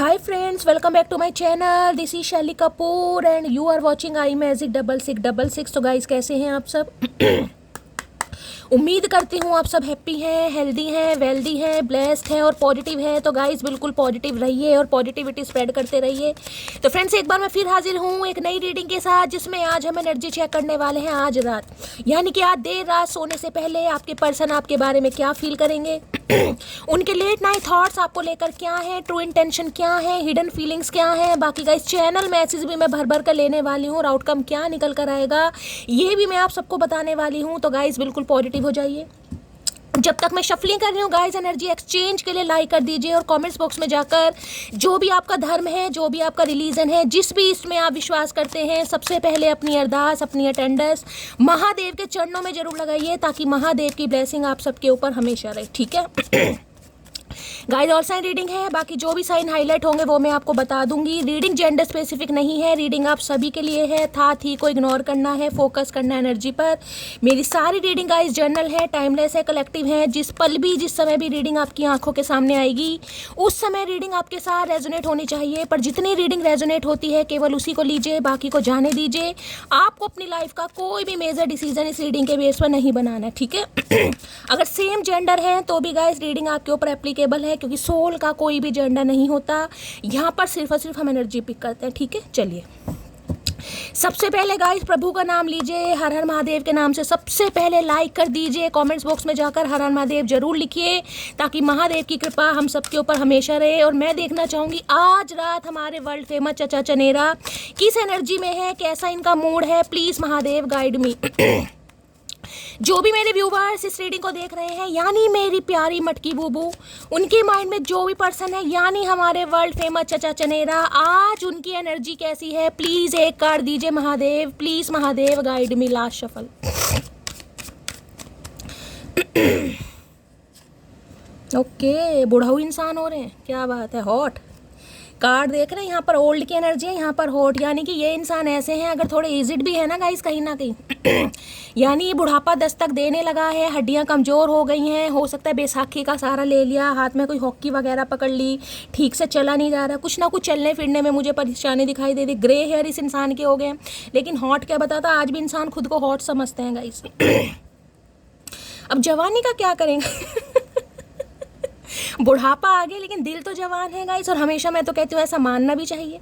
Hi friends, welcome back to my channel. This is Shelly Kapoor and you are watching I magic 6666। तो guys कैसे हैं आप सब? उम्मीद करती हूँ आप सब हैप्पी हैं, हेल्दी हैं, वेल्दी हैं, ब्लेस्ड हैं और पॉजिटिव हैं। तो गाइस बिल्कुल पॉजिटिव रहिए और पॉजिटिविटी स्प्रेड करते रहिए। तो फ्रेंड्स एक बार मैं फिर हाजिर हूँ एक नई रीडिंग के साथ, जिसमें आज हम एनर्जी चेक करने वाले हैं आज रात, यानी कि आज देर रात सोने से पहले आपके पर्सन आपके बारे में क्या फील करेंगे, उनके लेट नाइट थॉट्स आपको लेकर क्या है, ट्रू इंटेंशन क्या है, हिडन फीलिंग्स क्या है। बाकी गाइस चैनल मैसेज भी मैं भर भर कर लेने वाली हूँ और आउटकम क्या निकल कर आएगा ये भी मैं आप सबको बताने वाली हूँ। तो गाइस बिल्कुल पॉजिटिव हो जाइए। जब तक मैं शफलिंग कर रही हूँ गाइस, एनर्जी एक्सचेंज के लिए लाइक कर दीजिए और कमेंट्स बॉक्स में जाकर जो भी आपका धर्म है, जो भी आपका रिलीजन है, जिस भी इसमें आप विश्वास करते हैं, सबसे पहले अपनी अरदास, अपनी अटेंडेंस महादेव के चरणों में जरूर लगाइए, ताकि महादेव की ब्लेसिंग आप सबके ऊपर हमेशा रहे। ठीक है गाइस, ऑल साइन रीडिंग है, बाकी जो भी साइन हाईलाइट होंगे वो मैं आपको बता दूंगी। रीडिंग जेंडर स्पेसिफिक नहीं है, रीडिंग आप सभी के लिए है। था थी को इग्नोर करना है, फोकस करना है एनर्जी पर। मेरी सारी रीडिंग गाइस जर्नल है, टाइमलेस है, कलेक्टिव है। जिस पल भी, जिस समय भी रीडिंग आपकी आंखों के सामने आएगी उस समय रीडिंग आपके साथ रेजोनेट होनी चाहिए। पर जितनी रीडिंग रेजोनेट होती है केवल उसी को लीजिए, बाकी को जाने दीजिए। आपको अपनी लाइफ का कोई भी मेजर डिसीजन इस रीडिंग के बेस पर नहीं बनाना है। ठीक है अगर सेम जेंडर है तो भी गाइस रीडिंग आपके ऊपर एप्लीकेबल है, क्योंकि सोल का कोई भी जेंडर नहीं होता। यहाँ पर सिर्फ और सिर्फ हम एनर्जी पिक करते हैं। ठीक है, चलिए सबसे पहले गाइस प्रभु का नाम लीजिए, हर हर महादेव के नाम से सबसे पहले लाइक कर दीजिए। कमेंट्स बॉक्स में जाकर हर हर महादेव जरूर लिखिए, ताकि महादेव की कृपा हम सबके ऊपर हमेशा रहे। और मैं देखना चाहूँगी आज रात हमारे वर्ल्ड फेमस चचा चनेरा किस एनर्जी में है, कैसा इनका मूड है। प्लीज़ महादेव गाइड मी। जो भी मेरे व्यूवर्स इस रीडिंग को देख रहे हैं, यानी मेरी प्यारी मटकी बूबू, उनके माइंड में जो भी पर्सन है, यानी हमारे वर्ल्ड फेमस चचा चनेरा, आज उनकी एनर्जी कैसी है, प्लीज एक कार्ड दीजिए Mahadev. Please Mahadev guide me. Last shuffle. Okay, बुढ़ाऊ इंसान हो रहे हैं, क्या बात है। हॉट कार्ड देख रहे हैं, यहाँ पर ओल्ड की एनर्जी है, यहाँ पर हॉट, यानी कि ये इंसान ऐसे हैं अगर थोड़े एजिड भी है ना गाइस कहीं ना कहीं यानी ये बुढ़ापा दस्तक देने लगा है, हड्डियाँ कमज़ोर हो गई हैं, हो सकता है बैसाखी का सहारा ले लिया, हाथ में कोई हॉकी वगैरह पकड़ ली, ठीक से चला नहीं जा रहा, कुछ ना कुछ चलने फिरने में मुझे परेशानी दिखाई दे रही। ग्रे हेयर इस इंसान के हो गए हैं, लेकिन हॉट क्या बताता, आज भी इंसान खुद को हॉट समझते हैं गाइस अब जवानी का क्या करेंगे बुढ़ापा आ गया लेकिन दिल तो जवान है गाइस। और हमेशा मैं तो कहती हूँ ऐसा मानना भी चाहिए।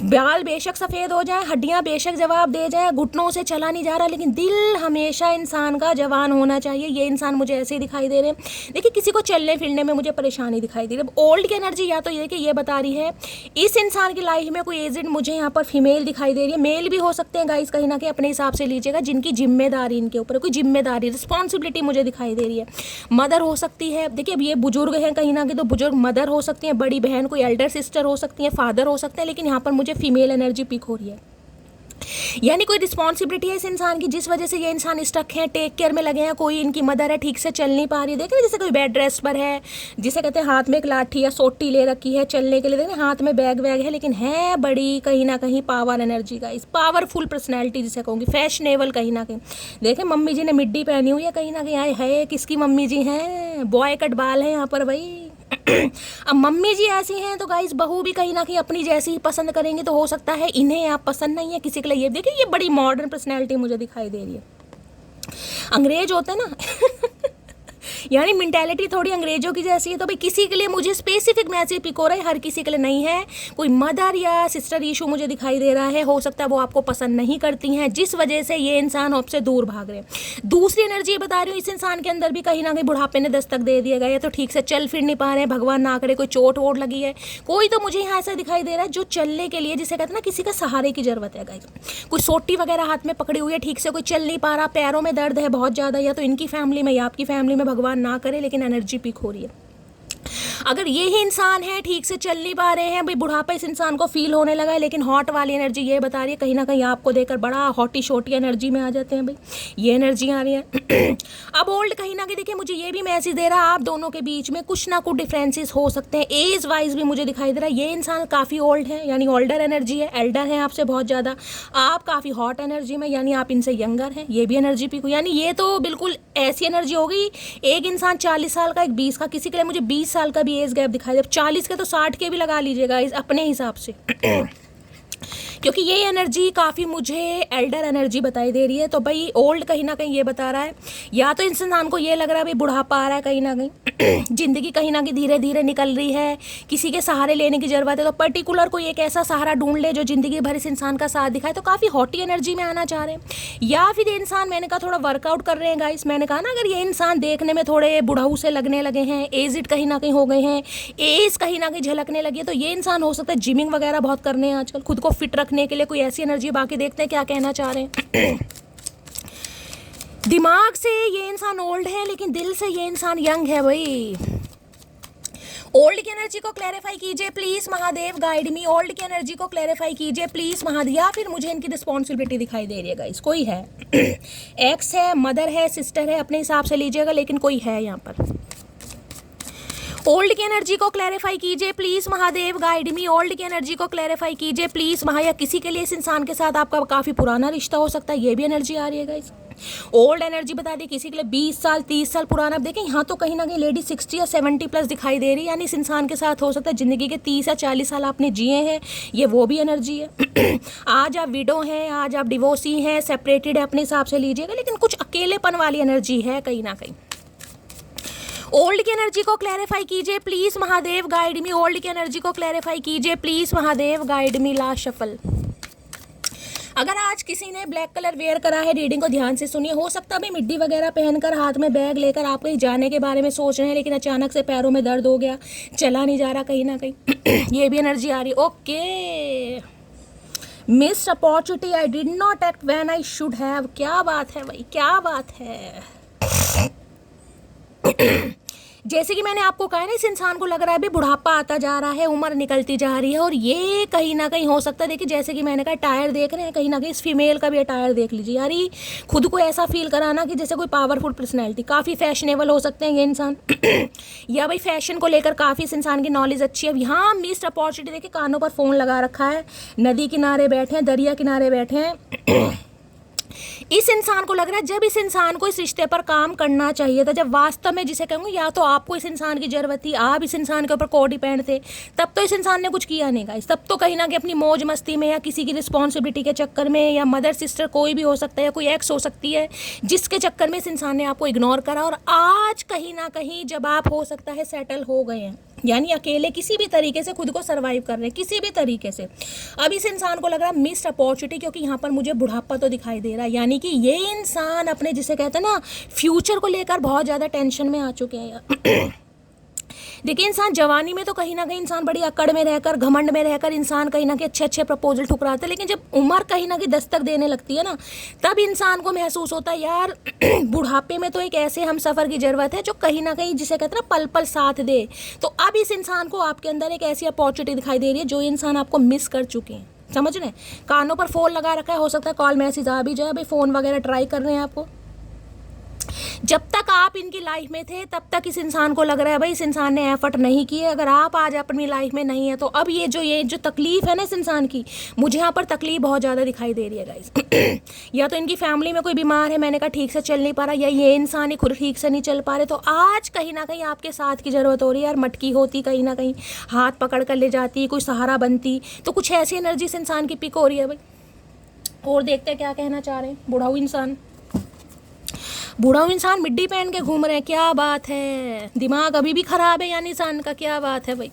बाल बेशक सफ़ेद हो जाए, हड्डियां बेशक जवाब दे जाए, घुटनों से चला नहीं जा रहा, लेकिन दिल हमेशा इंसान का जवान होना चाहिए। ये इंसान मुझे ऐसे ही दिखाई दे रहे हैं। देखिए किसी को चलने फिरने में मुझे परेशानी दिखाई दे रही है। ओल्ड की एनर्जी या तो ये कि ये बता रही है इस इंसान की लाइफ में कोई एजेड मुझे यहाँ पर फीमेल दिखाई दे रही है। मेल भी हो सकते हैं गाइस, कहीं ना कहीं अपने हिसाब से लीजिएगा, जिनकी जिम्मेदारी इनके ऊपर, कोई जिम्मेदारी रिस्पॉन्सिबिलिटी मुझे दिखाई दे रही है। मदर हो सकती है, देखिए अब ये बुजुर्ग हैं कहीं ना कहीं, तो बुजुर्ग मदर हो सकती हैं, बड़ी बहन कोई एल्डर सिस्टर हो सकती है, फादर हो सकते हैं, लेकिन यहाँ पर मुझे फीमेल एनर्जी पिक हो रही है। यानी कोई रिस्पॉन्सिबिलिटी है इस इंसान की, जिस वजह से ये इंसान स्टक है, टेक केयर में लगे हैं। कोई इनकी मदर है, ठीक से चल नहीं पा रही है, देखिए जैसे कोई बेड रेस्ट पर है, जिसे कहते हैं हाथ में एक लाठी या सोटी ले रखी है चलने के लिए, देखिए हाथ में बैग वैग है, लेकिन है बड़ी कहीं ना कहीं पावर एनर्जी का, इस पावरफुल पर्सनैलिटी जिसे कहूँगी, फैशनेबल कहीं ना कहीं। देखें मम्मी जी ने मिड्डी पहनी हुई है, कहीं ना कहीं आए है किसकी मम्मी जी हैं, बॉय कट बाल है यहाँ पर भाई अब मम्मी जी ऐसी हैं तो गाइस बहू भी कहीं ना कहीं अपनी जैसी ही पसंद करेंगे, तो हो सकता है इन्हें आप पसंद नहीं है किसी के लिए। ये देखिए ये बड़ी मॉडर्न पर्सनैलिटी मुझे दिखाई दे रही है। अंग्रेज होते हैं ना यानी मेंटालिटी थोड़ी अंग्रेजों की जैसी है। तो भाई किसी के लिए मुझे स्पेसिफिक मैसेज पिक हो रहा है, हर किसी के लिए नहीं है। कोई मदर या सिस्टर इशू मुझे दिखाई दे रहा है, हो सकता है वो आपको पसंद नहीं करती हैं, जिस वजह से ये इंसान आपसे दूर भाग रहे हैं। दूसरी एनर्जी बता रही हूँ, इस इंसान के अंदर भी कहीं ना कहीं बुढ़ापे ने दस्तक दे दिया गया है, तो ठीक से चल फिर नहीं पा रहे हैं, भगवान ना करे कोई चोट वोट लगी है। कोई तो मुझे यहाँ ऐसा दिखाई दे रहा है जो चलने के लिए, जिसे कहते हैं ना किसी का सहारे की जरूरत है गाइस। कोई सोटी वगैरह हाथ में पकड़ी हुई है, ठीक से कोई चल नहीं पा रहा, पैरों में दर्द है बहुत ज़्यादा, या तो इनकी फैमिली में या आपकी फैमिली में, भगवान ना करे, लेकिन एनर्जी पिक हो रही है। अगर ये ही इंसान है, ठीक से चल नहीं पा रहे हैं, भाई बुढ़ापा इस इंसान को फील होने लगा है, लेकिन हॉट वाली एनर्जी ये बता रही है कहीं ना कहीं आपको देखकर बड़ा हॉटी शोटी एनर्जी में आ जाते हैं भाई, ये एनर्जी आ रही है अब ओल्ड कहीं ना कहीं देखिए मुझे ये भी मैसेज दे रहा है आप दोनों के बीच में कुछ ना कुछ डिफरेंसेस हो सकते हैं। एज वाइज भी मुझे दिखाई दे रहा है ये इंसान काफ़ी ओल्ड है, यानी ओल्डर एनर्जी है, एल्डर है आपसे बहुत ज़्यादा। आप काफ़ी हॉट एनर्जी में, यानी आप इनसे यंगर हैं, ये भी एनर्जी पिक, यानी ये तो बिल्कुल ऐसी एनर्जी होगी। एक इंसान 40 साल का, एक 20 का, किसी के लिए मुझे 20 साल का भी एज गैप दिखाई दे, 40 के तो 60 के भी लगा लीजिएगा इस अपने हिसाब से क्योंकि ये एनर्जी काफ़ी मुझे एल्डर एनर्जी बताई दे रही है। तो भाई ओल्ड कहीं ना कहीं ये बता रहा है, या तो इंसान को ये लग रहा है भाई बुढ़ापा आ रहा है कहीं ना कहीं ज़िंदगी कहीं ना कहीं धीरे धीरे निकल रही है, किसी के सहारे लेने की ज़रूरत है। तो पर्टिकुलर कोई एक ऐसा सहारा ढूंढ ले जो ज़िंदगी भर इस इंसान का साथ दिखाए। तो काफ़ी हॉटी एनर्जी में आना चाह रहे हैं। या फिर ये इंसान, मैंने कहा थोड़ा वर्कआउट कर रहे हैं गाइस, मैंने कहा ना अगर ये इंसान देखने में थोड़े बुढ़ाऊ से लगने लगे हैं, एजिड कहीं ना कहीं हो गए हैं, एज कहीं ना कहीं झलकने लगी है, तो ये इंसान हो सकता है जिमिंग वगैरह बहुत करने हैं आजकल, खुद को फिट रखने के लिए कोई ऐसी एनर्जी। बाकी देखते हैं क्या कहना चाह रहे हैं दिमाग से ये इंसान ओल्ड है लेकिन दिल से ये इंसान यंग है भाई। ओल्ड की एनर्जी को क्लैरिफाई कीजिए please Mahadev, guide me. Old की एनर्जी को क्लैरिफाई कीजिए प्लीज महादेव। या फिर मुझे इनकी रिस्पॉन्सिबिलिटी दिखाई दे रही है गाइस, कोई है एक्स है, मदर है, सिस्टर है, अपने हिसाब से लीजिएगा, लेकिन कोई है यहाँ पर। ओल्ड की एनर्जी को क्लैरिफाई कीजिए please Mahadev, guide me. Old की एनर्जी को क्लैरिफाई कीजिए प्लीज महा। या किसी के लिए इस इंसान के साथ आपका काफी पुराना रिश्ता हो सकता है, ये भी एनर्जी आ रही है गाइस। ओल्ड एनर्जी बता दी, किसी के लिए 20 साल 30 साल पुराना। देखें यहाँ तो कहीं ना कहीं लेडी 60 या 70 प्लस दिखाई दे रही है, यानी इस इंसान के साथ हो सकता है जिंदगी के 30 या 40 साल आपने जिए हैं, ये वो भी एनर्जी है आज आप विडो हैं, आज आप डिवोर्सी हैं, सेपरेटेड है, अपने हिसाब से लीजिएगा, लेकिन कुछ अकेलेपन वाली एनर्जी है कहीं ना कहीं। ओल्ड की एनर्जी को क्लैरिफाई कीजिए please Mahadev, guide me. Old की एनर्जी को क्लैरिफाई कीजिए please Mahadev, guide me. Last shuffle. अगर आज किसी ने ब्लैक कलर वेयर करा है, रीडिंग को ध्यान से सुनिए। हो सकता है भाई मिड्डी वगैरह पहनकर हाथ में बैग लेकर आप कहीं जाने के बारे में सोच रहे हैं, लेकिन अचानक से पैरों में दर्द हो गया, चला नहीं जा रहा कहीं ना कहीं ये भी एनर्जी आ रही। Okay, missed opportunity, I did not act when I should have. क्या बात है भाई, क्या बात है जैसे कि मैंने आपको कहा ना, इस इंसान को लग रहा है भी बुढ़ापा आता जा रहा है, उम्र निकलती जा रही है, और ये कहीं ना कहीं हो सकता है। देखिए जैसे कि मैंने कहा टायर देख रहे हैं, कहीं ना कहीं इस फीमेल का भी टायर देख लीजिए यार, ये खुद को ऐसा फील कराना कि जैसे कोई पावरफुल पर्सनैलिटी, काफ़ी फैशनेबल हो सकते हैं ये इंसान या भाई फैशन को लेकर काफ़ी इस इंसान की नॉलेज अच्छी है। यहाँ मिस्ड अपॉर्चुनिटी, देखिए कानों पर फ़ोन लगा रखा है, नदी किनारे बैठे हैं, दरिया किनारे बैठे हैं इस इंसान को लग रहा है जब इस इंसान को इस रिश्ते पर काम करना चाहिए था, जब वास्तव में जिसे कहूँगी या तो आपको इस इंसान की ज़रूरत थी, आप इस इंसान के ऊपर को डिपेंड थे, तब तो इस इंसान ने कुछ किया नहीं गाइस। तब तो कहीं ना कहीं अपनी मौज मस्ती में या किसी की रिस्पॉन्सिबिलिटी के चक्कर में, या मदर सिस्टर कोई भी हो सकता है, या कोई एक्स हो सकती है, जिसके चक्कर में इस इंसान ने आपको इग्नोर करा। और आज कहीं ना कहीं जब आप हो सकता है सेटल हो गए हैं, यानी अकेले किसी भी तरीके से खुद को सर्वाइव कर रहे हैं, किसी भी तरीके से, अब इस इंसान को लग रहा है मिस्ड अपॉर्चुनिटी, क्योंकि यहाँ पर मुझे बुढ़ापा तो दिखाई दे रहा है, यानी कि ये इंसान अपने जिसे कहते हैं ना फ्यूचर को लेकर बहुत ज़्यादा टेंशन में आ चुके हैं यार देखिए इंसान जवानी में तो कहीं ना कहीं इंसान बड़ी अकड़ में रहकर, घमंड में रहकर इंसान कहीं ना कहीं अच्छे अच्छे प्रपोजल ठुकराता है, लेकिन जब उम्र कहीं ना कहीं दस्तक देने लगती है ना, तब इंसान को महसूस होता है यार बुढ़ापे में तो एक ऐसे हम सफ़र की ज़रूरत है जो कहीं ना कहीं जिसे कहते हैं ना पल पल साथ दे। तो अब इस इंसान को आपके अंदर एक ऐसी अपॉर्चुनिटी दिखाई दे रही है जो इंसान आपको मिस कर चुके हैं, समझ रहे हैं। कानों पर फ़ोन लगा रखा है, हो सकता है कॉल मैसेज आ भी जाए, भाई फ़ोन वगैरह ट्राई कर रहे हैं आपको। जब तक आप इनकी लाइफ में थे तब तक इस इंसान को लग रहा है भाई इस इंसान ने एफर्ट नहीं किए। अगर आप आज अपनी लाइफ में नहीं है तो अब ये जो तकलीफ है ना इस इंसान की, मुझे यहाँ पर तकलीफ बहुत ज़्यादा दिखाई दे रही है गाइस या तो इनकी फैमिली में कोई बीमार है, मैंने कहा ठीक से चल नहीं पा रहा, या ये इंसान ही खुद ठीक से नहीं चल पा रहे। तो आज कहीं ना कहीं आपके साथ की ज़रूरत हो रही है यार, मटकी होती कहीं ना कहीं, हाथ पकड़ कर ले जाती, कोई सहारा बनती, तो कुछ ऐसी एनर्जी इस इंसान की पिक हो रही है भाई। और देखते हैं क्या कहना चाह रहे हैं। बुढ़ाऊ इंसान मिड्डी पहन के घूम रहे हैं, क्या बात है, दिमाग अभी भी खराब है यानी इंसान का, क्या बात है भाई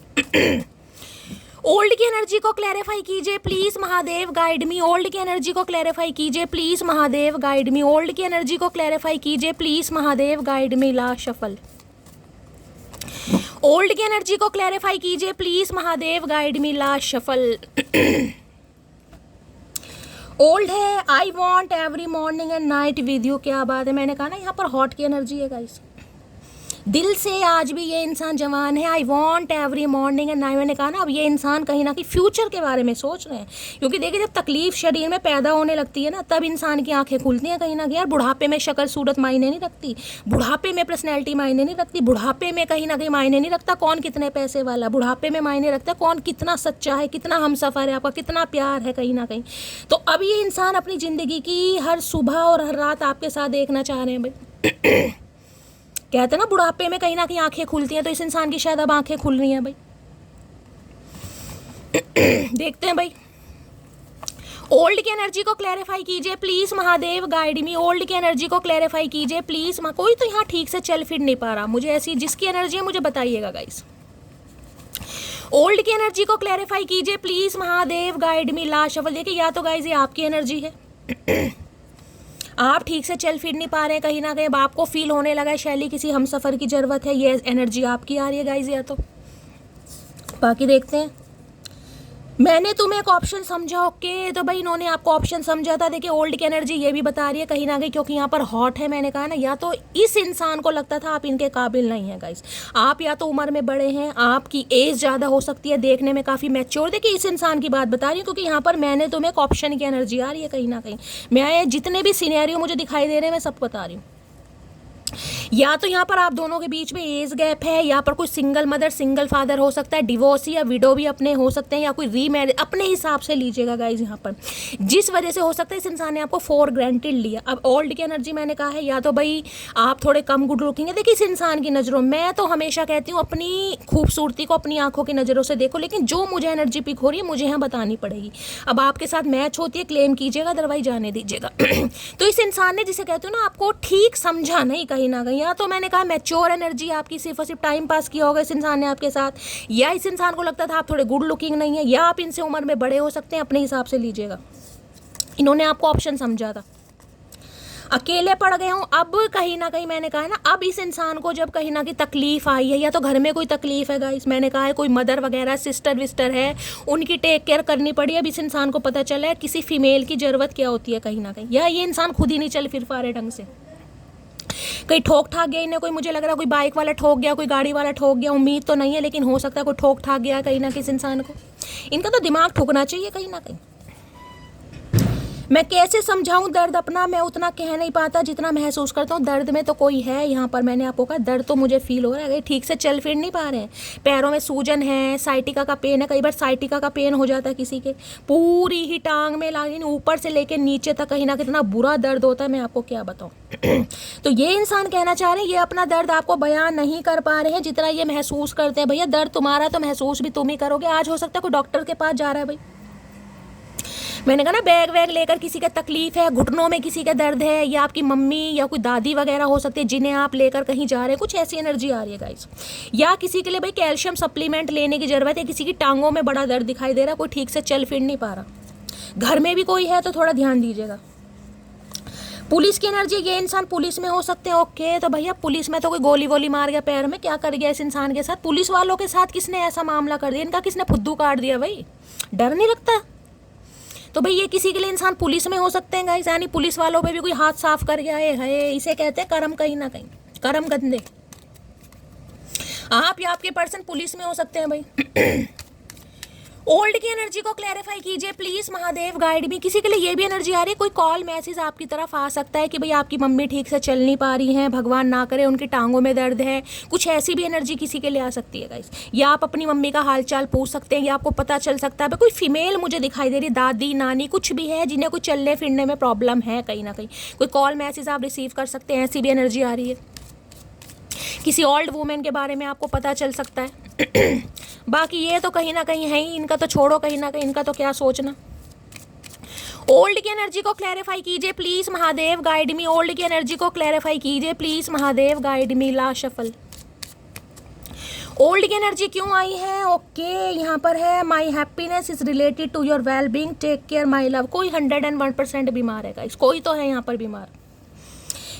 ओल्ड की एनर्जी को क्लैरिफाई कीजिए please Mahadev, guide me. Old की एनर्जी को क्लैरिफाई कीजिए please Mahadev, guide me. Old की एनर्जी को क्लैरिफाई कीजिए please Mahadev, guide me. Last shuffle. Old की एनर्जी को क्लैरिफाई कीजिए please Mahadev, guide me. Last shuffle. Old है, I want every morning and night with you. क्या बात है, मैंने कहा ना यहाँ पर हॉट की एनर्जी है गाइस। दिल से आज भी ये इंसान जवान है, I want every morning and night. मैंने कहा ना अब ये इंसान कहीं ना कहीं फ्यूचर के बारे में सोच रहे हैं, क्योंकि देखिए जब तकलीफ शरीर में पैदा होने लगती है ना तब इंसान की आंखें खुलती हैं कहीं ना कहीं। यार बुढ़ापे में शक्ल सूरत मायने नहीं रखती, बुढ़ापे में पर्सनैलिटी मायने नहीं रखती, बुढ़ापे में कहीं ना कहीं मायने नहीं रखता कौन कितने पैसे वाला, बुढ़ापे में मायने रखता है कौन कितना सच्चा है, कितना हमसफ़र है आपका, कितना प्यार है कहीं ना कहीं। तो अब ये इंसान अपनी ज़िंदगी की हर सुबह और हर रात आपके साथ देखना चाह रहे हैं भाई कहते हैं ना बुढ़ापे में कहीं ना कहीं आंखें खुलती हैं, तो इस इंसान की शायद अब आंखें खुल रही हैं भाई। देखते हैं भाई। ओल्ड की एनर्जी को क्लैरिफाई कीजिए please Mahadev, guide me. Old की एनर्जी को क्लैरिफाई कीजिए प्लीज। कोई तो यहाँ ठीक से चल फिर नहीं पा रहा, मुझे ऐसी जिसकी एनर्जी है मुझे बताइएगा गाइस। ओल्ड की एनर्जी को क्लैरिफाई कीजिए please Mahadev, guide me. Last shuffle. देखिए या तो गाइस ये आपकी एनर्जी है, आप ठीक से चल फिर नहीं पा रहे हैं, कहीं ना कहीं अब आपको फील होने लगा है शैली किसी हम सफ़र की ज़रूरत है, ये एनर्जी आपकी आ रही है गाइस या तो। बाकी देखते हैं। मैंने तुम्हें एक ऑप्शन समझा, ओके, तो भाई इन्होंने आपको ऑप्शन समझा था। देखिए ओल्ड की एनर्जी ये भी बता रही है कहीं ना कहीं, क्योंकि यहाँ पर हॉट है, मैंने कहा ना, या तो इस इंसान को लगता था आप इनके काबिल नहीं है गाइस। आप या तो उम्र में बड़े हैं, आपकी एज ज़्यादा हो सकती है, देखने में काफ़ी मैच्योर। देखिए इस इंसान की बात बता रही हूँ, क्योंकि यहाँ पर मैंने तुम्हें एक ऑप्शन की एनर्जी आ रही है कहीं ना कहीं। मैं जितने भी सिनेरियो मुझे दिखाई दे रहे हैं मैं सब बता रही हूँ। या तो यहाँ पर आप दोनों के बीच में एज गैप है, या पर कोई सिंगल मदर सिंगल फादर हो सकता है, डिवोर्स या विडो भी अपने हो सकते हैं, या कोई रीमैरिज, अपने हिसाब से लीजिएगा गाइज। यहाँ पर जिस वजह से हो सकता है इस इंसान ने आपको फॉर ग्रांटेड लिया। अब ओल्ड की एनर्जी मैंने कहा है, या तो भाई आप थोड़े कम गुड लुकिंग है। देखिए इस इंसान की नज़रों, मैं तो हमेशा कहती हूँ अपनी खूबसूरती को अपनी आंखों की नज़रों से देखो, लेकिन जो मुझे एनर्जी पिक हो रही है मुझे यहाँ बतानी पड़ेगी। अब आपके साथ मैच होती है क्लेम कीजिएगा, अदरवाइज जाने दीजिएगा। तो इस इंसान ने, जिसे कहते हो ना, आपको ठीक समझा नहीं कहीं ना कहीं। या तो मैंने कहा मैच्योर एनर्जी आपकी, सिर्फ और सिर्फ टाइम पास किया होगा इस इंसान ने आपके साथ, या इस इंसान को लगता था आप थोड़े गुड लुकिंग नहीं है, या आप इनसे उम्र में बड़े हो सकते हैं, अपने हिसाब से लीजिएगा। इन्होंने आपको ऑप्शन समझा था, अकेले पड़ गए हूँ। अब कहीं ना कहीं मैंने कहा है ना, अब इस इंसान को जब कहीं ना कहीं तकलीफ आई है, या तो घर में कोई तकलीफ है गाइस, मैंने कहा है कोई मदर वगैरह सिस्टर विस्टर है, उनकी टेक केयर करनी पड़ी। अब इस इंसान को पता चला है किसी फीमेल की ज़रूरत क्या होती है कहीं ना कहीं, या ये इंसान खुद ही नहीं चल फिर पा रहे ढंग से, कहीं ठोक ठाक गया इन्हें कोई, मुझे लग रहा है कोई बाइक वाला ठोक गया, कोई गाड़ी वाला ठोक गया, उम्मीद तो नहीं है लेकिन हो सकता है कोई ठोक ठाक गया कहीं ना किसी इंसान को। इनका तो दिमाग ठोकना चाहिए कहीं ना कहीं। मैं कैसे समझाऊं दर्द अपना, मैं उतना कह नहीं पाता जितना महसूस करता हूँ। दर्द में तो कोई है यहाँ पर, मैंने आपको कहा दर्द तो मुझे फील हो रहा है, ठीक से चल फिर नहीं पा रहे हैं, पैरों में सूजन है, साइटिका का पेन है। कई बार साइटिका का पेन हो जाता है किसी के, पूरी ही टांग में लाइन ऊपर से लेकर नीचे तक कहीं ना कितना बुरा दर्द होता है, मैं आपको क्या बताऊँ। तो ये इंसान कहना चाह रहे हैं ये अपना दर्द आपको बयान नहीं कर पा रहे हैं जितना ये महसूस करते हैं। भैया दर्द तुम्हारा तो महसूस भी तुम ही करोगे। आज हो सकता है कोई डॉक्टर के पास जा रहा है भाई, मैंने कहा ना बैग वैग लेकर, किसी का तकलीफ है, घुटनों में किसी का दर्द है, या आपकी मम्मी या कोई दादी वगैरह हो सकती है जिन्हें आप लेकर कहीं जा रहे हैं, कुछ ऐसी एनर्जी आ रही है गाइस। या किसी के लिए भाई कैल्शियम सप्लीमेंट लेने की ज़रूरत है, किसी की टांगों में बड़ा दर्द दिखाई दे रहा है, कोई ठीक से चल फिर नहीं पा रहा, घर में भी कोई है तो थोड़ा ध्यान दीजिएगा। पुलिस की एनर्जी, ये इंसान पुलिस में हो सकते हैं, ओके, तो भैया पुलिस में तो कोई गोली वोली मार गया पैर में, क्या कर गया इस इंसान के साथ, पुलिस वालों के साथ किसने ऐसा मामला कर दिया, इनका किसने फुद्दू काट दिया भाई, डर नहीं लगता। तो भाई ये किसी के लिए इंसान पुलिस में हो सकते हैं गाइस, यानी पुलिस वालों पे भी कोई हाथ साफ कर गया है, इसे कहते हैं कर्म, कहीं ना कहीं कर्म गंदे। आप या आपके पर्सन पुलिस में हो सकते हैं भाई। ओल्ड की एनर्जी को क्लैरिफाई कीजिए प्लीज महादेव, गाइड भी। किसी के लिए ये भी एनर्जी आ रही है, कोई कॉल मैसेज आपकी तरफ आ सकता है कि भाई आपकी मम्मी ठीक से चल नहीं पा रही हैं, भगवान ना करे उनकी टांगों में दर्द है, कुछ ऐसी भी एनर्जी किसी के लिए आ सकती है गाइस। या आप अपनी मम्मी का हालचाल पूछ सकते हैं, या आपको पता चल सकता है कोई फीमेल मुझे दिखाई दे रही, दादी नानी कुछ भी है जिन्हें कोई चलने फिरने में प्रॉब्लम है कहीं ना कहीं, कोई कॉल मैसेज आप रिसीव कर सकते हैं, ऐसी भी एनर्जी आ रही है। किसी ओल्ड वुमेन के बारे में आपको पता चल सकता है। बाकी ये तो कहीं ना कहीं है ही, इनका तो छोड़ो कहीं ना कहीं, इनका तो क्या सोचना। ओल्ड की एनर्जी को क्लैरिफाई कीजिए please Mahadev, guide me. Old की एनर्जी को क्लैरिफाई कीजिए please Mahadev, guide me. Last shuffle. Old की एनर्जी क्यों आई है, ओके, यहाँ पर है my happiness is related to your well being, take care my love. कोई 101% बीमार है गाइस, कोई तो है यहाँ पर बीमार।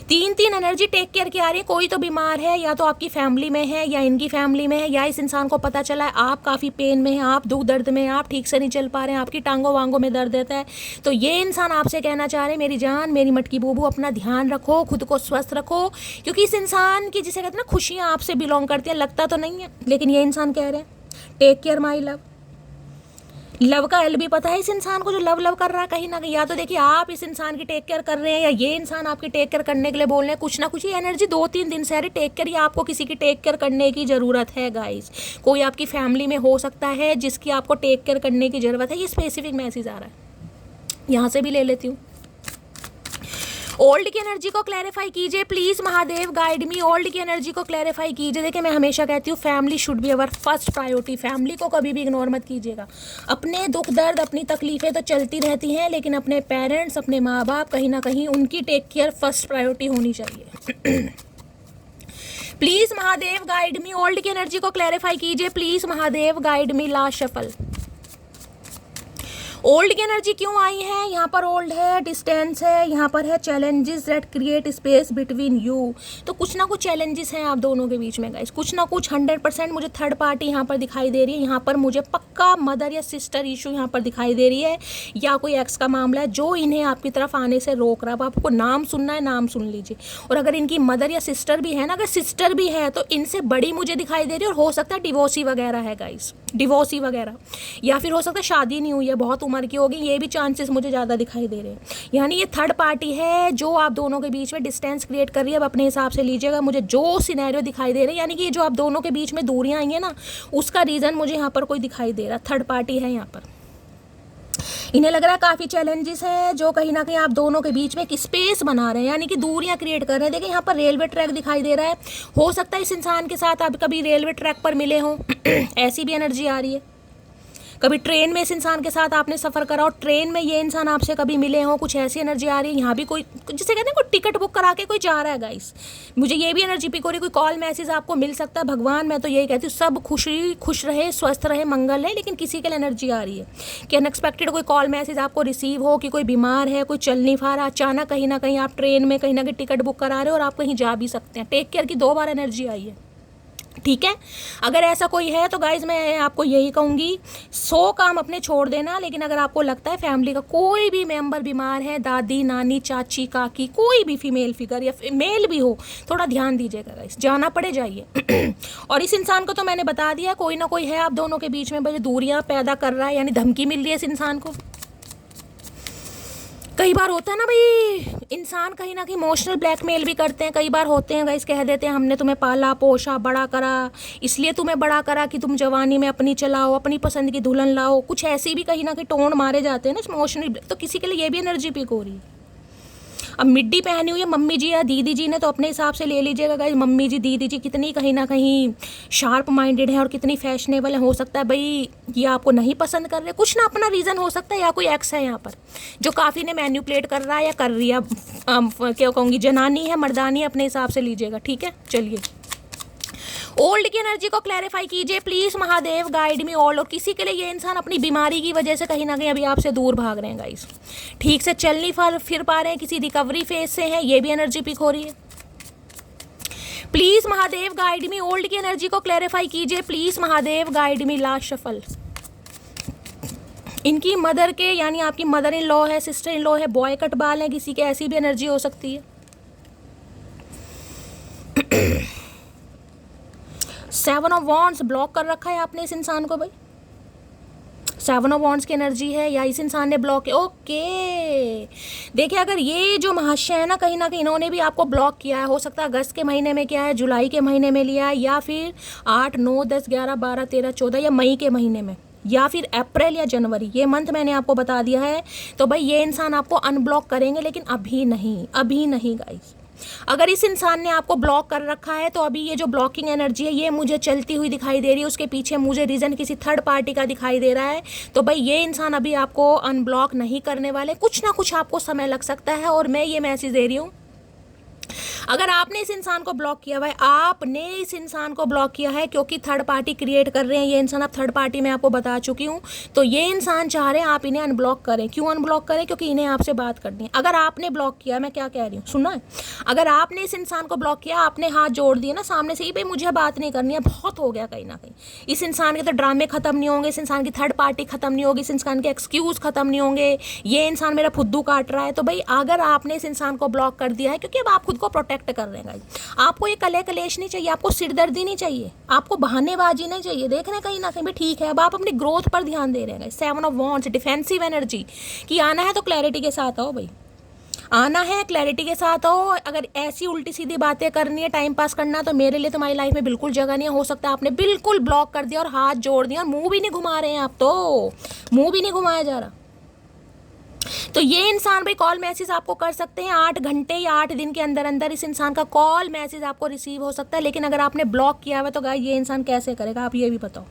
तीन एनर्जी टेक केयर की आ रही है, कोई तो बीमार है, या तो आपकी फैमिली में है, या इनकी फैमिली में है, या इस इंसान को पता चला है आप काफ़ी पेन में हैं, आप दुख दर्द में हैं, आप ठीक से नहीं चल पा रहे हैं, आपकी टांगों वांगों में दर्द रहता है। तो ये इंसान आपसे कहना चाह रहे हैं मेरी जान, मेरी मटकी बूबू, अपना ध्यान रखो, खुद को स्वस्थ रखो, क्योंकि इस इंसान की, जिसे कहते हैं ना, खुशियाँ आपसे बिलोंग करती हैं, लगता तो नहीं है लेकिन ये इंसान कह रहे हैं take care my love. Love का एल भी पता है इस इंसान को, जो लव लव कर रहा है कहीं ना कहीं। या तो देखिए आप इस इंसान की टेक केयर कर रहे हैं, या ये इंसान आपकी टेक केयर करने के लिए बोल रहे हैं, कुछ ना कुछ। ये एनर्जी 2-3 दिन से आ रही टेक केयर, या आपको किसी की टेक केयर करने की ज़रूरत है गाइस। कोई आपकी फैमिली में हो सकता है जिसकी आपको टेक केयर करने की ज़रूरत है, ये स्पेसिफिक मैसेज आ रहा है, यहाँ से भी ले लेती हूँ। ओल्ड की एनर्जी को क्लैरिफाई कीजिए please Mahadev, guide me. Old की एनर्जी को क्लैरिफाई कीजिए। देखिए मैं हमेशा कहती हूँ family should be our first priority. Family को कभी भी इग्नोर मत कीजिएगा। अपने दुख दर्द अपनी तकलीफें तो चलती रहती हैं, लेकिन अपने पेरेंट्स अपने माँ बाप कहीं ना कहीं उनकी टेक केयर फर्स्ट प्रायोरिटी होनी चाहिए। Please Mahadev guide me. Old की एनर्जी को क्लैरिफाई कीजिए please Mahadev, guide me. Last shuffle. Old की एनर्जी क्यों आई है? यहाँ पर ओल्ड है, डिस्टेंस है, यहाँ पर है challenges that create space between you. तो कुछ ना कुछ चैलेंजेस हैं आप दोनों के बीच में गाइस, कुछ ना कुछ। 100% मुझे थर्ड पार्टी यहाँ पर दिखाई दे रही है। यहाँ पर मुझे पक्का मदर या सिस्टर इशू यहाँ पर दिखाई दे रही है, या कोई एक्स का मामला है जो इन्हें आपकी तरफ आने से रोक रहा है। अब आपको नाम सुनना है, नाम सुन लीजिए। और अगर इनकी मदर या सिस्टर भी है ना, अगर सिस्टर भी है तो इनसे बड़ी मुझे दिखाई दे रही है, और हो सकता है डिवोर्सी वगैरह है गाइस, डिवोर्सी वगैरह, या फिर हो सकता है शादी नहीं हुई है, बहुत उम्र की होगी, ये भी चांसेस मुझे ज़्यादा दिखाई दे रहे हैं। यानी ये थर्ड पार्टी है जो आप दोनों के बीच में डिस्टेंस क्रिएट कर रही है। अब अपने हिसाब से लीजिएगा, मुझे जो सिनेरियो दिखाई दे रहे हैं, यानी कि जो आप दोनों के बीच में दूरियां आई हैं ना, उसका रीज़न मुझे यहाँ पर कोई दिखाई दे रहा। थर्ड पार्टी है यहाँ पर। इन्हें लग रहा है काफ़ी चैलेंजेस है जो कहीं ना कहीं आप दोनों के बीच में एक स्पेस बना रहे हैं, यानी कि दूरियां क्रिएट कर रहे हैं। देखिए यहाँ पर रेलवे ट्रैक दिखाई दे रहा है। हो सकता है इस इंसान के साथ आप कभी रेलवे ट्रैक पर मिले हों, ऐसी भी एनर्जी आ रही है। कभी ट्रेन में इस इंसान के साथ आपने सफ़र करा और ट्रेन में ये इंसान आपसे कभी मिले हों, कुछ ऐसी एनर्जी आ रही है। यहाँ भी कोई, जिसे कहते हैं कोई टिकट बुक करा के कोई जा रहा है गाइस, मुझे ये भी एनर्जी पिक हो रही। कोई कॉल मैसेज आपको मिल सकता है। भगवान मैं तो यही कहती हूँ सब खुश रहे, स्वस्थ रहे, मंगल है। लेकिन किसी के लिए एनर्जी आ रही है कि अनएक्सपेक्टेड कोई कॉल मैसेज आपको रिसीव हो कि कोई बीमार है, कोई चल नहीं पा रहा, अचानक कहीं ना कहीं आप ट्रेन में कहीं ना कहीं टिकट बुक करा रहे हो और आप कहीं जा भी सकते हैं। टेक केयर की 2 बार एनर्जी आई है, ठीक है। अगर ऐसा कोई है तो गाइज मैं आपको यही कहूँगी, 100 काम अपने छोड़ देना। लेकिन अगर आपको लगता है फैमिली का कोई भी मेंबर बीमार है, दादी नानी चाची काकी, कोई भी फीमेल फिगर या मेल भी हो, थोड़ा ध्यान दीजिएगा गाइज, जाना पड़े जाइए। और इस इंसान को तो मैंने बता दिया, कोई ना कोई है आप दोनों के बीच में भाई दूरियाँ पैदा कर रहा है, यानी धमकी मिल रही है इस इंसान को। कई बार होता है ना भाई, इंसान कहीं ना कहीं इमोशनल ब्लैकमेल भी करते हैं। कई बार होते हैं गाइस, कह देते हैं हमने तुम्हें पाला पोषा बड़ा करा, इसलिए तुम्हें बड़ा करा कि तुम जवानी में अपनी चलाओ, अपनी पसंद की दुल्हन लाओ। कुछ ऐसी भी कहीं ना कहीं टोन मारे जाते हैं ना इमोशनल। तो किसी के लिए ये भी एनर्जी पिक हो रही है। अब मिड्डी पहनी हुई है मम्मी जी या दीदी जी ने, तो अपने हिसाब से ले लीजिएगा गाइस। मम्मी जी दीदी जी कितनी कहीं ना कहीं शार्प माइंडेड है और कितनी फैशनेबल है। हो सकता है भाई ये आपको नहीं पसंद कर रहे, कुछ ना अपना रीज़न हो सकता है, या कोई एक्स है यहाँ पर जो काफ़ी ने मैन्युपुलेट कर रहा है या कर रही है। क्या कहूँगी, जनानी है मर्दानी है, अपने हिसाब से लीजिएगा, ठीक है। चलिए ओल्ड की एनर्जी को क्लैरिफाई कीजिए please Mahadev, guide me old. और किसी के लिए ये इंसान अपनी बीमारी की वजह से कहीं ना कहीं अभी आपसे दूर भाग रहे हैं गाइस, ठीक से चल नहीं फिर पा रहे हैं, किसी रिकवरी फेज से हैं, ये भी एनर्जी पिक हो रही है। Please Mahadev guide me. Old की एनर्जी को क्लैरिफाई कीजिए please Mahadev, guide me. Last shuffle. इनकी मदर के, यानी आपकी मदर इन लॉ है, सिस्टर इन लॉ है, बॉय कट बाल है किसी के, ऐसी भी एनर्जी हो सकती है। 7 ऑफ वॉन्ड्स ब्लॉक कर रखा है आपने इस इंसान को भाई। 7 ऑफ वॉन्ड्स की एनर्जी है, या इस इंसान ने ब्लॉक किया। ओके देखिए, अगर ये जो महाशय है ना कहीं इन्होंने भी आपको ब्लॉक किया है। हो सकता है अगस्त के महीने में किया है, जुलाई के महीने में लिया है, या फिर 8, 9, 10, 11, 12, 13, 14 या मई के महीने में, या फिर अप्रैल या जनवरी, ये मंथ मैंने आपको बता दिया है। तो भाई ये इंसान आपको अनब्लॉक करेंगे, लेकिन अभी नहीं गाइस। अगर इस इंसान ने आपको ब्लॉक कर रखा है तो अभी ये जो ब्लॉकिंग एनर्जी है ये मुझे चलती हुई दिखाई दे रही है, उसके पीछे मुझे रीज़न किसी थर्ड पार्टी का दिखाई दे रहा है। तो भाई ये इंसान अभी आपको अनब्लॉक नहीं करने वाले, कुछ ना कुछ आपको समय लग सकता है। और मैं ये मैसेज दे रही हूँ, अगर आपने इस इंसान को ब्लॉक किया हुआ है, आपने इस इंसान को ब्लॉक किया है क्योंकि थर्ड पार्टी क्रिएट कर रहे हैं ये इंसान। अब थर्ड पार्टी मैं आपको बता चुकी हूँ, तो ये इंसान चाह रहे हैं आप इन्हें अनब्लॉक करें। क्यों अनब्लॉक करें? क्योंकि इन्हें आपसे बात करनी है। अगर आपने ब्लॉक किया, मैं क्या कह रही हूँ सुनना है, अगर आपने इस इंसान को ब्लॉक किया, आपने हाथ जोड़ दिए ना सामने से, भाई मुझे बात नहीं करनी है, बहुत हो गया कहीं ना कहीं, इस इंसान के तो ड्रामे खत्म नहीं होंगे, इस इंसान की थर्ड पार्टी खत्म नहीं होगी, इस इंसान के एक्सक्यूज खत्म नहीं होंगे, ये इंसान मेरा फुद्दू काट रहा है। तो भाई अगर आपने इस इंसान को ब्लॉक कर दिया है, क्योंकि अब आप खुद को प्रोटेक्ट कर रहे हैं, आपको ये कले कलेश नहीं चाहिए, आपको सिरदर्दी नहीं चाहिए, आपको बहानेबाजी नहीं चाहिए। देख रहे हैं कहीं ना कहीं भी ठीक है, अब आप अपनी ग्रोथ पर ध्यान दे रहे हैं। 7 ऑफ वॉन्ड्स डिफेंसिव एनर्जी कि आना है तो क्लैरिटी के साथ आओ भाई, आना है क्लैरिटी के साथ आओ। अगर ऐसी उल्टी सीधी बातें करनी है, टाइम पास करना, तो मेरे लिए तुम्हारी लाइफ में बिल्कुल जगह नहीं है। हो सकता है आपने बिल्कुल ब्लॉक कर दिया और हाथ जोड़ दिया और मुंह भी नहीं घुमा रहे हैं आप, तो मुंह भी नहीं घुमाया जा रहा। तो ये इंसान भाई कॉल मैसेज आपको कर सकते हैं 8 घंटे या 8 दिन के अंदर अंदर इस इंसान का कॉल मैसेज आपको रिसीव हो सकता है। लेकिन अगर आपने ब्लॉक किया हुआ है तो गाइस ये इंसान कैसे करेगा, आप ये भी बताओ।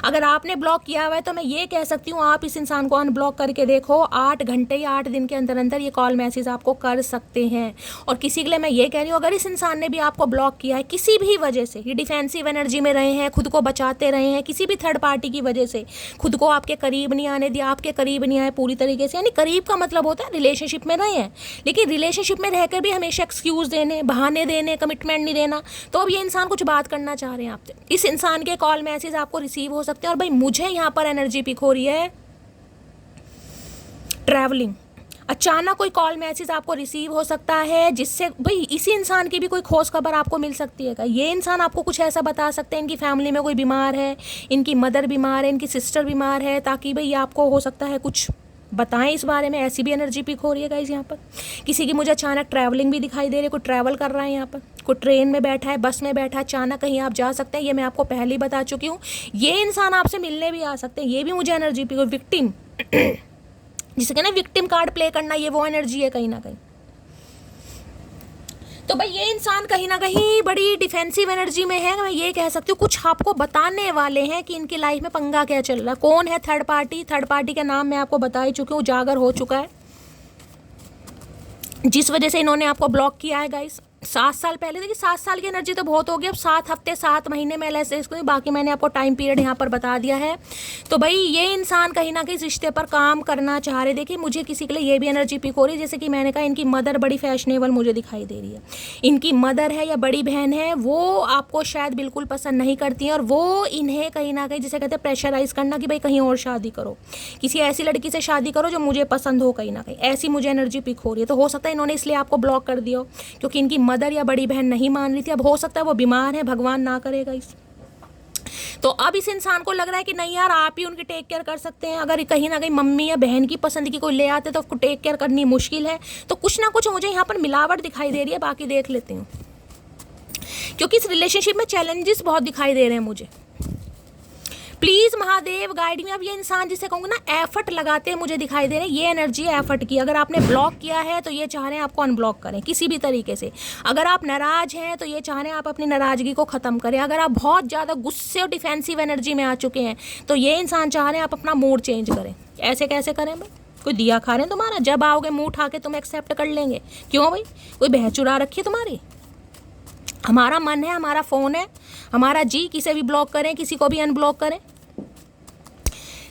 अगर आपने ब्लॉक किया हुआ है तो मैं ये कह सकती हूँ आप इस इंसान को अनब्लॉक करके देखो, 8 घंटे या 8 दिन के अंदर अंदर ये कॉल मैसेज आपको कर सकते हैं। और किसी के लिए मैं ये कह रही हूँ, अगर इस इंसान ने भी आपको ब्लॉक किया है किसी भी वजह से, ये डिफेंसिव एनर्जी में रहे हैं, खुद को बचाते रहे हैं, किसी भी थर्ड पार्टी की वजह से खुद को आपके करीब नहीं आने दिया, आपके करीब नहीं आए पूरी तरीके से, यानी करीब का मतलब होता है रिलेशनशिप में रहे हैं लेकिन रिलेशनशिप में रहकर भी हमेशा एक्सक्यूज़ देने, बहाने देने, कमिटमेंट नहीं देना, तो अब ये इंसान कुछ बात करना चाह रहे हैं आपसे। इस इंसान के कॉल मैसेज आपको रिसीव हो सकते हैं। और भाई मुझे यहाँ पर एनर्जी पिक हो रही है ट्रैवलिंग, अचानक कोई कॉल मैसेज आपको रिसीव हो सकता है जिससे भाई इसी इंसान की भी कोई खोज खबर आपको मिल सकती है। ये इंसान आपको कुछ ऐसा बता सकते हैं इनकी फैमिली में कोई बीमार है, इनकी मदर बीमार है, इनकी सिस्टर बीमार है, ताकि भाई आपको हो सकता है कुछ बताएं इस बारे में। ऐसी भी एनर्जी पिक हो रही है गाइस यहाँ पर। किसी की मुझे अचानक ट्रैवलिंग भी दिखाई दे रही है, कोई ट्रैवल कर रहा है यहाँ पर, कोई ट्रेन में बैठा है, बस में बैठा है, अचानक कहीं आप जा सकते हैं, ये मैं आपको पहले ही बता चुकी हूँ। ये इंसान आपसे मिलने भी आ सकते हैं, ये भी मुझे एनर्जी पिक। विक्टिम जिसे कहना विक्टिम कार्ड प्ले करना, ये वो एनर्जी है कहीं ना कहीं। तो भाई ये इंसान कहीं ना कहीं बड़ी डिफेंसिव एनर्जी में है, मैं ये कह सकती हूँ। कुछ आपको बताने वाले हैं कि इनकी लाइफ में पंगा क्या चल रहा है, कौन है थर्ड पार्टी। थर्ड पार्टी का नाम मैं आपको बता ही चुकी हूँ, उजागर हो चुका है, जिस वजह से इन्होंने आपको ब्लॉक किया है गाइस। 7 साल पहले, देखिए 7 साल की एनर्जी तो बहुत हो गई, अब 7 हफ्ते 7 महीने में ऐसे इसको, बाकी मैंने आपको टाइम पीरियड यहाँ पर बता दिया है। तो भाई ये इंसान कहीं ना कहीं इस रिश्ते पर काम करना चाह रहे। देखिए मुझे किसी के लिए ये भी एनर्जी पिक हो रही है, जैसे कि मैंने कहा इनकी मदर बड़ी फैशनेबल मुझे दिखाई दे रही है। इनकी मदर है या बड़ी बहन है, वो आपको शायद बिल्कुल पसंद नहीं करती हैं और वो इन्हें कहीं ना कहीं जिसे कहते हैं प्रेशराइज करना कि भाई कहीं और शादी करो, किसी ऐसी लड़की से शादी करो जो मुझे पसंद हो, कहीं ना कहीं ऐसी मुझे एनर्जी पिक हो रही है। तो हो सकता है इन्होंने इसलिए आपको ब्लॉक कर दिया हो क्योंकि इनकी मदर या बड़ी बहन नहीं मान रही थी। अब हो सकता है वो बीमार है, भगवान ना करेगा इस। तो अब इस इंसान को लग रहा है कि नहीं यार आप ही उनकी टेक केयर कर सकते हैं। अगर कहीं ना कहीं मम्मी या बहन की पसंद की कोई ले आते तो उसको टेक केयर करनी मुश्किल है। तो कुछ ना कुछ मुझे यहाँ पर मिलावट दिखाई दे रही है, बाकी देख लेती हूँ, क्योंकि इस रिलेशनशिप में चैलेंजेस बहुत दिखाई दे रहे हैं मुझे। प्लीज़ महादेव गाइड में। अब ये इंसान जिसे कहूँगा ना एफर्ट लगाते हैं मुझे दिखाई दे रहे हैं, ये एनर्जी है एफर्ट की। अगर आपने ब्लॉक किया है तो ये चाह रहे हैं आपको अनब्लॉक करें किसी भी तरीके से। अगर आप नाराज़ हैं तो ये चाह रहे हैं आप अपनी नाराज़गी को ख़त्म करें। अगर आप बहुत ज़्यादा गुस्से और डिफेंसिव एनर्जी में आ चुके हैं तो ये इंसान चाह रहे हैं आप अपना मूड चेंज करें। ऐसे कैसे करें भाई? कोई दिया खा रहे हैं तुम्हारा, जब आओगे मुँह उठा के तुम एक्सेप्ट कर लेंगे? क्यों भाई, कोई बह चुरा रखी है तुम्हारी? हमारा मन है, हमारा फ़ोन है, हमारा जी, किसे भी ब्लॉक करें, किसी को भी अनब्लॉक करें।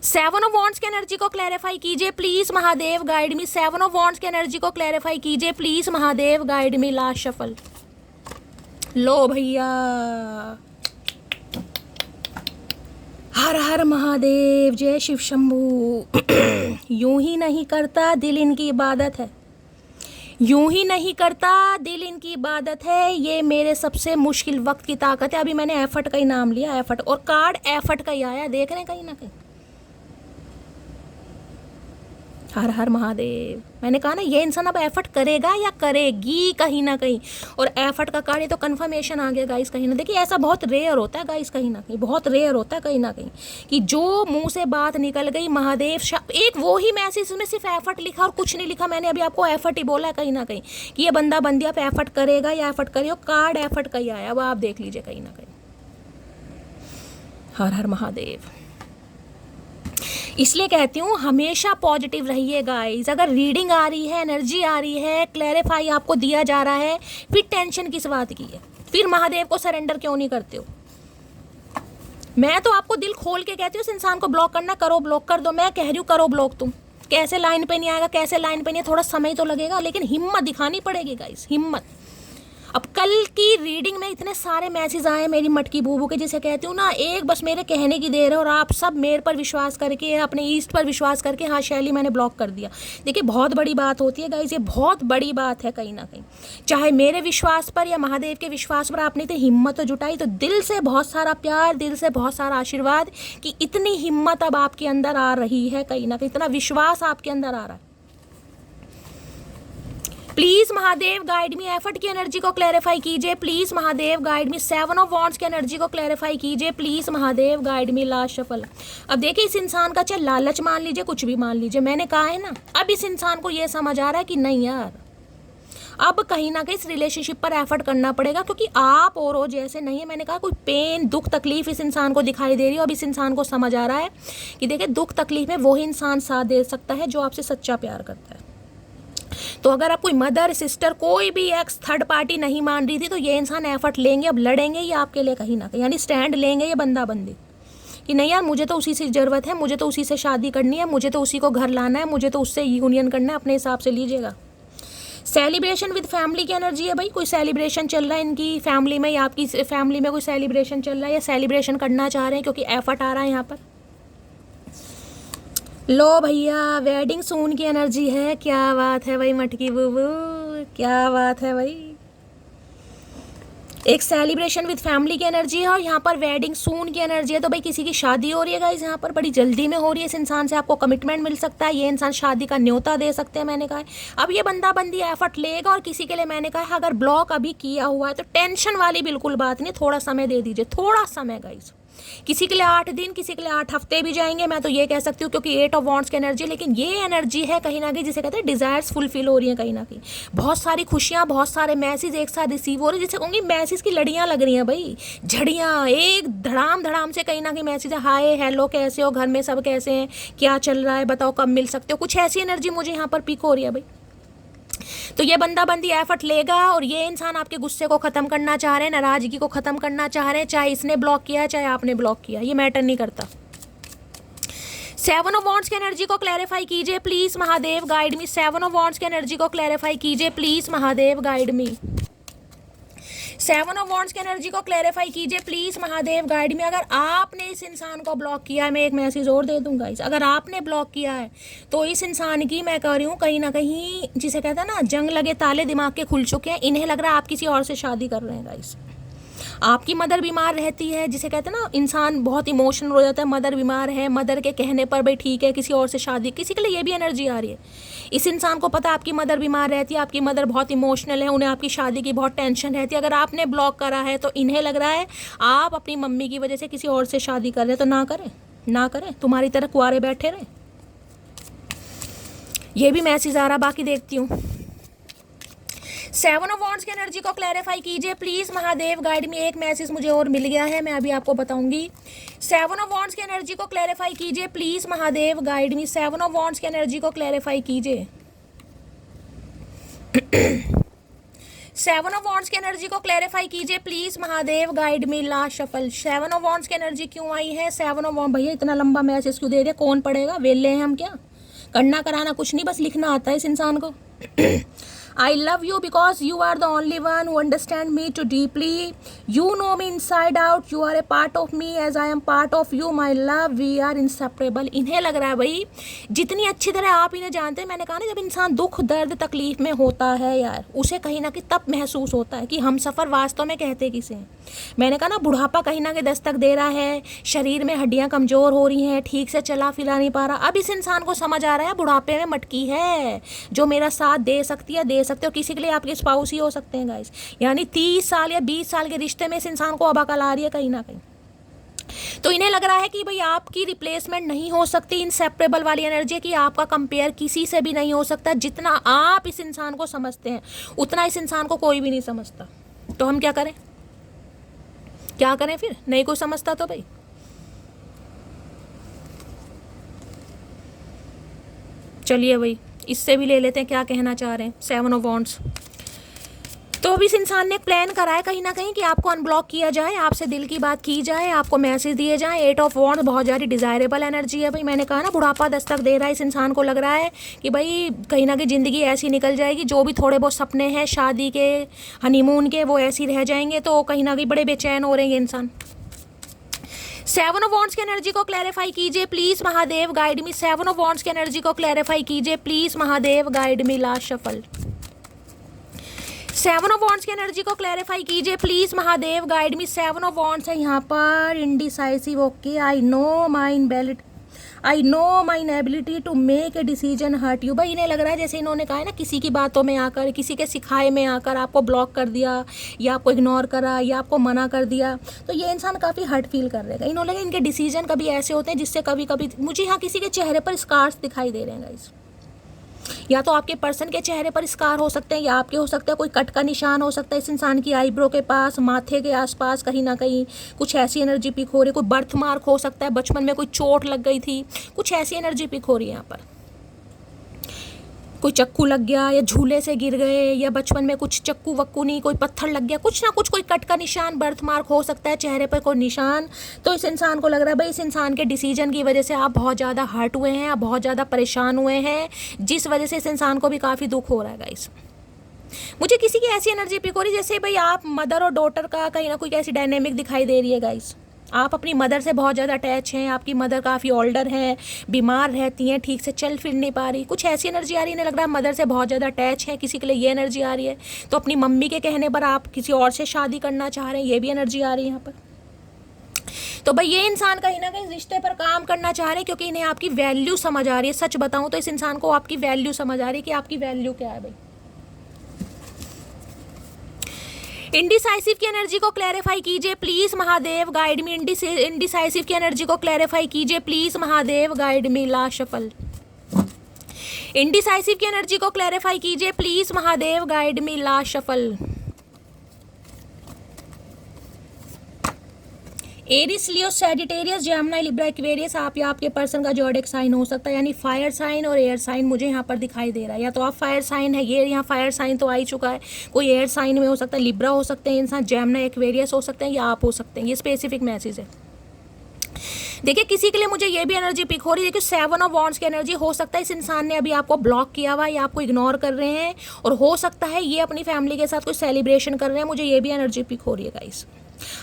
7 ऑफ वॉन्ड्स की एनर्जी को क्लैरिफाई कीजिए please Mahadev guide me. 7 of wands की एनर्जी को क्लैरिफाई कीजिए please Mahadev guide me. Last shuffle लो भैया। हर हर महादेव, जय शिव शंभू। यूं ही नहीं करता दिल इनकी इबादत है, यूं ही नहीं करता दिल इनकी इबादत है, ये मेरे सबसे मुश्किल वक्त की ताकत है। अभी मैंने एफर्ट का ही नाम लिया, एफर्ट, और कार्ड एफर्ट का ही आया, देख रहे हैं कहीं ना कहीं। हर हर महादेव। मैंने कहा ना ये इंसान अब एफर्ट करेगा या करेगी कहीं ना कहीं, और एफर्ट का कार्य तो कन्फर्मेशन आ गया गाइस कहीं ना। देखिए ऐसा बहुत रेयर होता है गाइस, कहीं ना कहीं बहुत रेयर होता है कहीं ना कहीं कि जो मुंह से बात निकल गई महादेव। एक वो ही मैसेज में सिर्फ एफर्ट लिखा और कुछ नहीं लिखा, मैंने अभी आपको एफर्ट ही बोला है कहीं ना कहीं कि ये बंदा बंदी आप एफर्ट करेगा या एफर्ट करिए, कार्ड एफर्ट का ही आया। अब आप देख लीजिए कहीं ना कहीं। हर हर महादेव। इसलिए कहती हूँ हमेशा पॉजिटिव रहिए गाइस। अगर रीडिंग आ रही है, एनर्जी आ रही है, क्लैरिफाई आपको दिया जा रहा है, फिर टेंशन किस बात की है? फिर महादेव को सरेंडर क्यों नहीं करते हो? मैं तो आपको दिल खोल के कहती हूँ इस इंसान को ब्लॉक करना, करो, ब्लॉक कर दो। मैं कह रही हूँ करो ब्लॉक। तुम कैसे लाइन पे नहीं आएगा, कैसे लाइन पे नहीं, थोड़ा समय तो लगेगा, लेकिन हिम्मत दिखानी पड़ेगी गाइस, हिम्मत। अब कल की रीडिंग में इतने सारे मैसेज आए मेरी मटकी बूबू के, जिसे कहती हूँ ना एक बस मेरे कहने की देर है और आप सब मेरे पर विश्वास करके, अपने ईस्ट पर विश्वास करके हाँ शैली मैंने ब्लॉक कर दिया। देखिए बहुत बड़ी बात होती है गाइस, ये बहुत बड़ी बात है कहीं ना कहीं। चाहे मेरे विश्वास पर या महादेव के विश्वास पर आपने इतनी हिम्मत तो जुटाई, तो दिल से बहुत सारा प्यार, दिल से बहुत सारा आशीर्वाद कि इतनी हिम्मत अब आपके अंदर आ रही है कहीं ना कहीं, इतना विश्वास आपके अंदर आ रहा है। Please Mahadev guide me, effort की एनर्जी को क्लैरिफाई कीजिए please Mahadev guide me, 7 of wands की एनर्जी को क्लैरिफाई कीजिए please Mahadev guide me, last shuffle. अब देखिए इस इंसान का चाहे लालच मान लीजिए, कुछ भी मान लीजिए, मैंने कहा है ना, अब इस इंसान को ये समझ आ रहा है कि नहीं यार, अब कहीं ना कहीं इस रिलेशनशिप पर एफर्ट करना पड़ेगा, क्योंकि आप और वो जैसे नहीं है। मैंने कहा कोई पेन दुख तकलीफ इस इंसान को दिखाई दे रही है। अब इस इंसान को समझ आ रहा है कि देखिए दुख तकलीफ में वही इंसान साथ दे सकता है जो आपसे सच्चा प्यार करता है। तो अगर आप कोई मदर सिस्टर कोई भी एक्स थर्ड पार्टी नहीं मान रही थी, तो ये इंसान एफर्ट लेंगे, अब लड़ेंगे ये आपके लिए कहीं ना कहीं, यानी स्टैंड लेंगे ये बंदा बंदी कि नहीं यार मुझे तो उसी से ज़रूरत है, मुझे तो उसी से शादी करनी है, मुझे तो उसी को घर लाना है, मुझे तो उससे यूनियन करना है, अपने हिसाब से लीजिएगा। सेलिब्रेशन विद फैमिली की एनर्जी है भाई, कोई सेलिब्रेशन चल रहा है इनकी फैमिली में या आपकी फैमिली में कोई सेलिब्रेशन चल रहा है या सेलिब्रेशन करना चाह रहे हैं क्योंकि एफर्ट आ रहा है यहाँ पर। लो भैया वेडिंग सून की एनर्जी है, क्या बात है भाई मटकी बुबू, क्या बात है भाई। एक सेलिब्रेशन विद फैमिली की एनर्जी है और यहाँ पर वेडिंग सून की एनर्जी है। तो भाई किसी की शादी हो रही है गाइस, यहाँ पर बड़ी जल्दी में हो रही है। इस इंसान से आपको कमिटमेंट मिल सकता है, ये इंसान शादी का न्योता दे सकते हैं। मैंने कहा है अब ये बंदा बंदी एफर्ट लेगा। और किसी के लिए मैंने कहा है अगर ब्लॉक अभी किया हुआ है तो टेंशन वाली बिल्कुल बात नहीं, थोड़ा समय दे दीजिए, थोड़ा समय गाइस। किसी के लिए 8 दिन, किसी के लिए 8 हफ्ते भी जाएंगे, मैं तो ये कह सकती हूँ, क्योंकि 8 ऑफ वॉन्ड्स की एनर्जी। लेकिन ये एनर्जी है कहीं ना कहीं जिसे कहते हैं डिजायर्स फुलफिल हो रही है कहीं ना कहीं, बहुत सारी खुशियाँ, बहुत सारे मैसेज एक साथ रिसीव हो रहे हैं, जिसे कहूँगी मैसेज की लड़ियाँ लग रही हैं भाई, झड़ियाँ एक धड़ाम धड़ाम से कहीं ना कहीं मैसेज है, हाय हेलो कैसे हो, घर में सब कैसे हैं, क्या चल रहा है, बताओ कब मिल सकते हो, कुछ ऐसी एनर्जी मुझे यहाँ पर पिक हो रही है भाई। तो ये बंदा बंदी एफर्ट लेगा और ये इंसान आपके गुस्से को ख़त्म करना चाह रहे हैं, नाराज़गी को ख़त्म करना चाह रहे हैं, चाहे इसने ब्लॉक किया है चाहे आपने ब्लॉक किया, ये मैटर नहीं करता। 7 ऑफ वॉन्ड्स की एनर्जी को क्लैरिफाई कीजिए please Mahadev guide me, 7 of wands की एनर्जी को क्लैरिफाई कीजिए please Mahadev guide me, 7 of wands की एनर्जी को क्लैरिफाई कीजिए प्लीज़ महादेव गाइड मी। अगर आपने इस इंसान को ब्लॉक किया है, मैं एक मैसेज और दे दूंगा इस, अगर आपने ब्लॉक किया है तो इस इंसान की मैं कह रही हूँ कहीं ना कहीं जिसे कहता है ना जंग लगे ताले दिमाग के खुल चुके हैं। इन्हें लग रहा है आप किसी और से शादी कर रहे हैं गाइस। आपकी मदर बीमार रहती है, जिसे कहते हैं ना इंसान बहुत इमोशनल हो जाता है, मदर बीमार है, मदर के कहने पर भाई ठीक है किसी और से शादी, किसी के लिए ये भी एनर्जी आ रही है। इस इंसान को पता है आपकी मदर बीमार रहती है, आपकी मदर बहुत इमोशनल है, उन्हें आपकी शादी की बहुत टेंशन रहती है। अगर आपने ब्लॉक करा है तो इन्हें लग रहा है आप अपनी मम्मी की वजह से किसी और से शादी कर रहे हैं, तो ना करें, ना करें, तुम्हारी तरह कुंवारे बैठे रहें। ये भी मैसेज आ रहा, बाकी देखती हूँ। 7 ऑफ वॉन्ड्स की एनर्जी को क्लैरिफाई कीजिए प्लीज़ महादेव गाइड में। एक मैसेज मुझे और मिल गया है, मैं अभी आपको बताऊंगी। 7 ऑफ वॉन्ड्स की एनर्जी को क्लैरिफाई कीजिए please Mahadev guide me, 7 of wands की एनर्जी को क्लैरिफाई कीजिए। 7 ऑफ वॉन्ड्स की एनर्जी को क्लैरिफाई कीजिए please Mahadev guide me, last shuffle. 7 of wands की एनर्जी क्यों आई है? 7 ऑफ वॉन्ड, भैया इतना लंबा मैसेज क्यों दे रहे, कौन पढ़ेगा, वेले हैं हम क्या, करना कराना कुछ नहीं, बस लिखना आता है इस इंसान को। I love you because you are the only one who understand me too deeply. You know me inside out. You are a part of me as I am part of you. My love, we are inseparable. इन्हें लग रहा है भाई जितनी अच्छी तरह आप इन्हें जानते हैं, मैंने कहा ना जब इंसान दुख दर्द तकलीफ में होता है यार, उसे कहीं ना कहीं तब महसूस होता है कि हम सफ़र वास्तव में कहते किसे हैं। मैंने कहा ना बुढ़ापा कहीं ना कहीं दस्तक दे रहा है, शरीर में हड्डियाँ कमज़ोर हो रही हैं, ठीक से चला फिरा नहीं पा रहा। अब इस इंसान को समझ आ रहा है बुढ़ापे में मटकी है जो मेरा साथ दे सकती है, दे सकते हो। किसी के लिए आपके स्पाउस ही हो सकते हैं गाइस, यानी 30 साल या 20 साल के रिश्ते में इस इंसान को अब अकल आ रही है कहीं ना कहीं। तो इन्हें लग रहा है कि भाई आपकी रिप्लेसमेंट नहीं हो सकती, इनसेपरेबल वाली एनर्जी है कि आपका कंपेयर किसी से भी नहीं हो सकता। जितना आप इस इंसान को समझते हैं उतना इस इंसान को कोई भी नहीं समझता। तो हम क्या करें, क्या करें फिर, नहीं कोई समझता तो भाई चलिए भाई इससे भी ले लेते हैं क्या कहना चाह रहे हैं। 7 ऑफ वॉन्ड्स, तो अभी इस इंसान ने प्लान करा है कहीं ना कहीं कि आपको अनब्लॉक किया जाए, आपसे दिल की बात की जाए, आपको मैसेज दिए जाए। 8 ऑफ वॉन्ड्स बहुत ज़्यादा डिज़ायरेबल एनर्जी है भाई। मैंने कहा ना बुढ़ापा दस्तक दे रहा है, इस इंसान को लग रहा है कि भाई कहीं ना कहीं ज़िंदगी ऐसी निकल जाएगी, जो भी थोड़े बहुत सपने हैं शादी के, हनीमून के, वो ऐसे ही रह जाएंगे। तो कहीं ना कहीं बड़े बेचैन हो रहे हैं ये इंसान। 7 ऑफ वॉन्ड्स की एनर्जी को क्लैरिफाई कीजिए please Mahadev guide me, 7 of wands की एनर्जी को क्लैरिफाई कीजिए please Mahadev guide me, last shuffle. 7 of wands की एनर्जी को क्लैरिफाई कीजिए please Mahadev guide me, 7 of wands है यहाँ पर, indecisive, okay, I know my invalid I know my inability to make a decision hurt you. भाई इन्हें लग रहा है जैसे इन्होंने कहा है ना, किसी की बातों में आकर, किसी के सिखाए में आकर आपको ब्लॉक कर दिया, या आपको इग्नोर करा, या आपको मना कर दिया, तो ये इंसान काफ़ी हर्ट फील कर रहेगा। इन्होंने लगा इनके डिसीजन कभी ऐसे होते हैं जिससे कभी कभी मुझे यहाँ किसी के चेहरे पर स्कार्स दिखाई दे रहे हैं गाइस। या तो आपके पर्सन के चेहरे पर स्कार हो सकते हैं, या आपके हो सकते हैं, कोई कट का निशान हो सकता है इस इंसान की आईब्रो के पास, माथे के आसपास कहीं ना कहीं कुछ ऐसी एनर्जी पिक हो रही है। कोई बर्थ मार्क हो सकता है, बचपन में कोई चोट लग गई थी, कुछ ऐसी एनर्जी पिक हो रही है यहाँ पर। कोई चक्कू लग गया, या झूले से गिर गए, या बचपन में कुछ चक्कू वक्कू नहीं, कोई पत्थर लग गया, कुछ ना कुछ कोई कट का निशान, बर्थ मार्क हो सकता है चेहरे पर कोई निशान। तो इस इंसान को लग रहा है भाई इस इंसान के डिसीजन की वजह से आप बहुत ज़्यादा हर्ट हुए हैं, आप बहुत ज़्यादा परेशान हुए हैं, जिस वजह से इस इंसान को भी काफ़ी दुख हो रहा है गाइस। मुझे किसी की ऐसी एनर्जी पिक हो रही है जैसे भाई आप मदर और डॉटर का कहीं ना कोई ऐसी डायनेमिक दिखाई दे रही है गाइस। आप अपनी मदर से बहुत ज़्यादा अटैच हैं, आपकी मदर काफ़ी ओल्डर है, बीमार रहती हैं, ठीक से चल फिर नहीं पा रही, कुछ ऐसी एनर्जी आ रही है। इन्हें लग रहा है मदर से बहुत ज़्यादा अटैच है, किसी के लिए ये एनर्जी आ रही है। तो अपनी मम्मी के कहने पर आप किसी और से शादी करना चाह रहे हैं, ये भी एनर्जी आ रही है यहाँ पर। तो भाई ये इंसान कहीं ना कहीं रिश्ते पर काम करना चाह रहे हैं, क्योंकि इन्हें आपकी वैल्यू समझ आ रही है। सच बताऊँ तो इस इंसान को आपकी वैल्यू समझ आ रही है कि आपकी वैल्यू क्या है भाई। इंडिसाइसिव की एनर्जी को क्लैरिफाई कीजिए please Mahadev, guide me. Indecisive की एनर्जी को क्लैरिफाई कीजिए please Mahadev, guide me. Last shuffle. Indecisive की एनर्जी को क्लैरिफाई कीजिए please Mahadev, guide me. Last shuffle. Aries, Leo, Sagittarius, Gemini, Libra, Aquarius आप या आपके पर्सन का ज़ोडिएक साइन हो सकता है, यानी फायर साइन और एयर साइन मुझे यहाँ पर दिखाई दे रहा है। या तो आप फायर साइन है, ये यहाँ फायर साइन तो आ ही चुका है, कोई एयर साइन में हो सकता है, लिब्रा हो सकते हैं इंसान, जेमिनी, एक्वेरियस हो सकते हैं, या आप हो सकते हैं। ये स्पेसिफिक मैसेज है। देखिए किसी के लिए मुझे ये भी एनर्जी पिक हो रही है, देखिए 7 ऑफ वॉन्ड्स की एनर्जी हो सकता है इस इंसान ने अभी आपको ब्लॉक किया हुआ है या आपको इग्नोर कर रहे हैं, और हो सकता है ये अपनी फैमिली के साथ कोई सेलिब्रेशन कर रहे हैं। मुझे ये भी एनर्जी पिक हो रही है गाइस।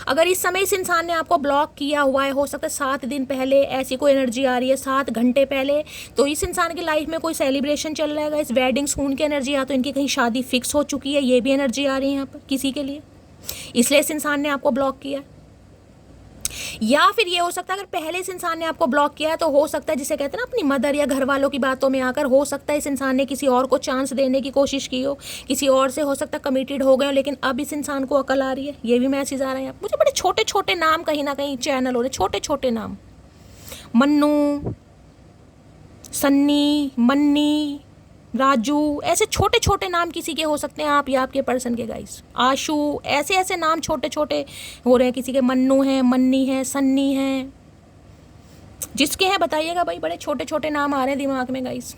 अगर इस समय इस इंसान ने आपको ब्लॉक किया हुआ है, हो सकता है 7 दिन पहले ऐसी कोई एनर्जी आ रही है, 7 घंटे पहले, तो इस इंसान की लाइफ में कोई सेलिब्रेशन चल रहा है, इस वेडिंग सून की एनर्जी, या तो इनकी कहीं शादी फिक्स हो चुकी है, ये भी एनर्जी आ रही है यहाँ पर किसी के लिए, इसलिए इस इंसान ने आपको ब्लॉक किया। या फिर ये हो सकता है अगर पहले इस इंसान ने आपको ब्लॉक किया है, तो हो सकता है जिसे कहते हैं ना अपनी मदर या घर वालों की बातों में आकर, हो सकता है इस इंसान ने किसी और को चांस देने की कोशिश की हो, किसी और से हो सकता है कमिटेड हो गए हो, लेकिन अब इस इंसान को अकल आ रही है। ये भी मैसेज आ रहे हैं। मुझे बड़े छोटे छोटे नाम कहीं ना कहीं चैनल हो रहे, छोटे छोटे नाम, मन्नू, सन्नी, मन्नी, राजू, ऐसे छोटे छोटे नाम किसी के हो सकते हैं, आप या आपके पर्सन के गाइस। आशु, ऐसे ऐसे नाम छोटे छोटे हो रहे हैं किसी के, मन्नू है, मन्नी है, सन्नी है, जिसके हैं बताइएगा भाई, बड़े छोटे छोटे नाम आ रहे हैं दिमाग में गाइस।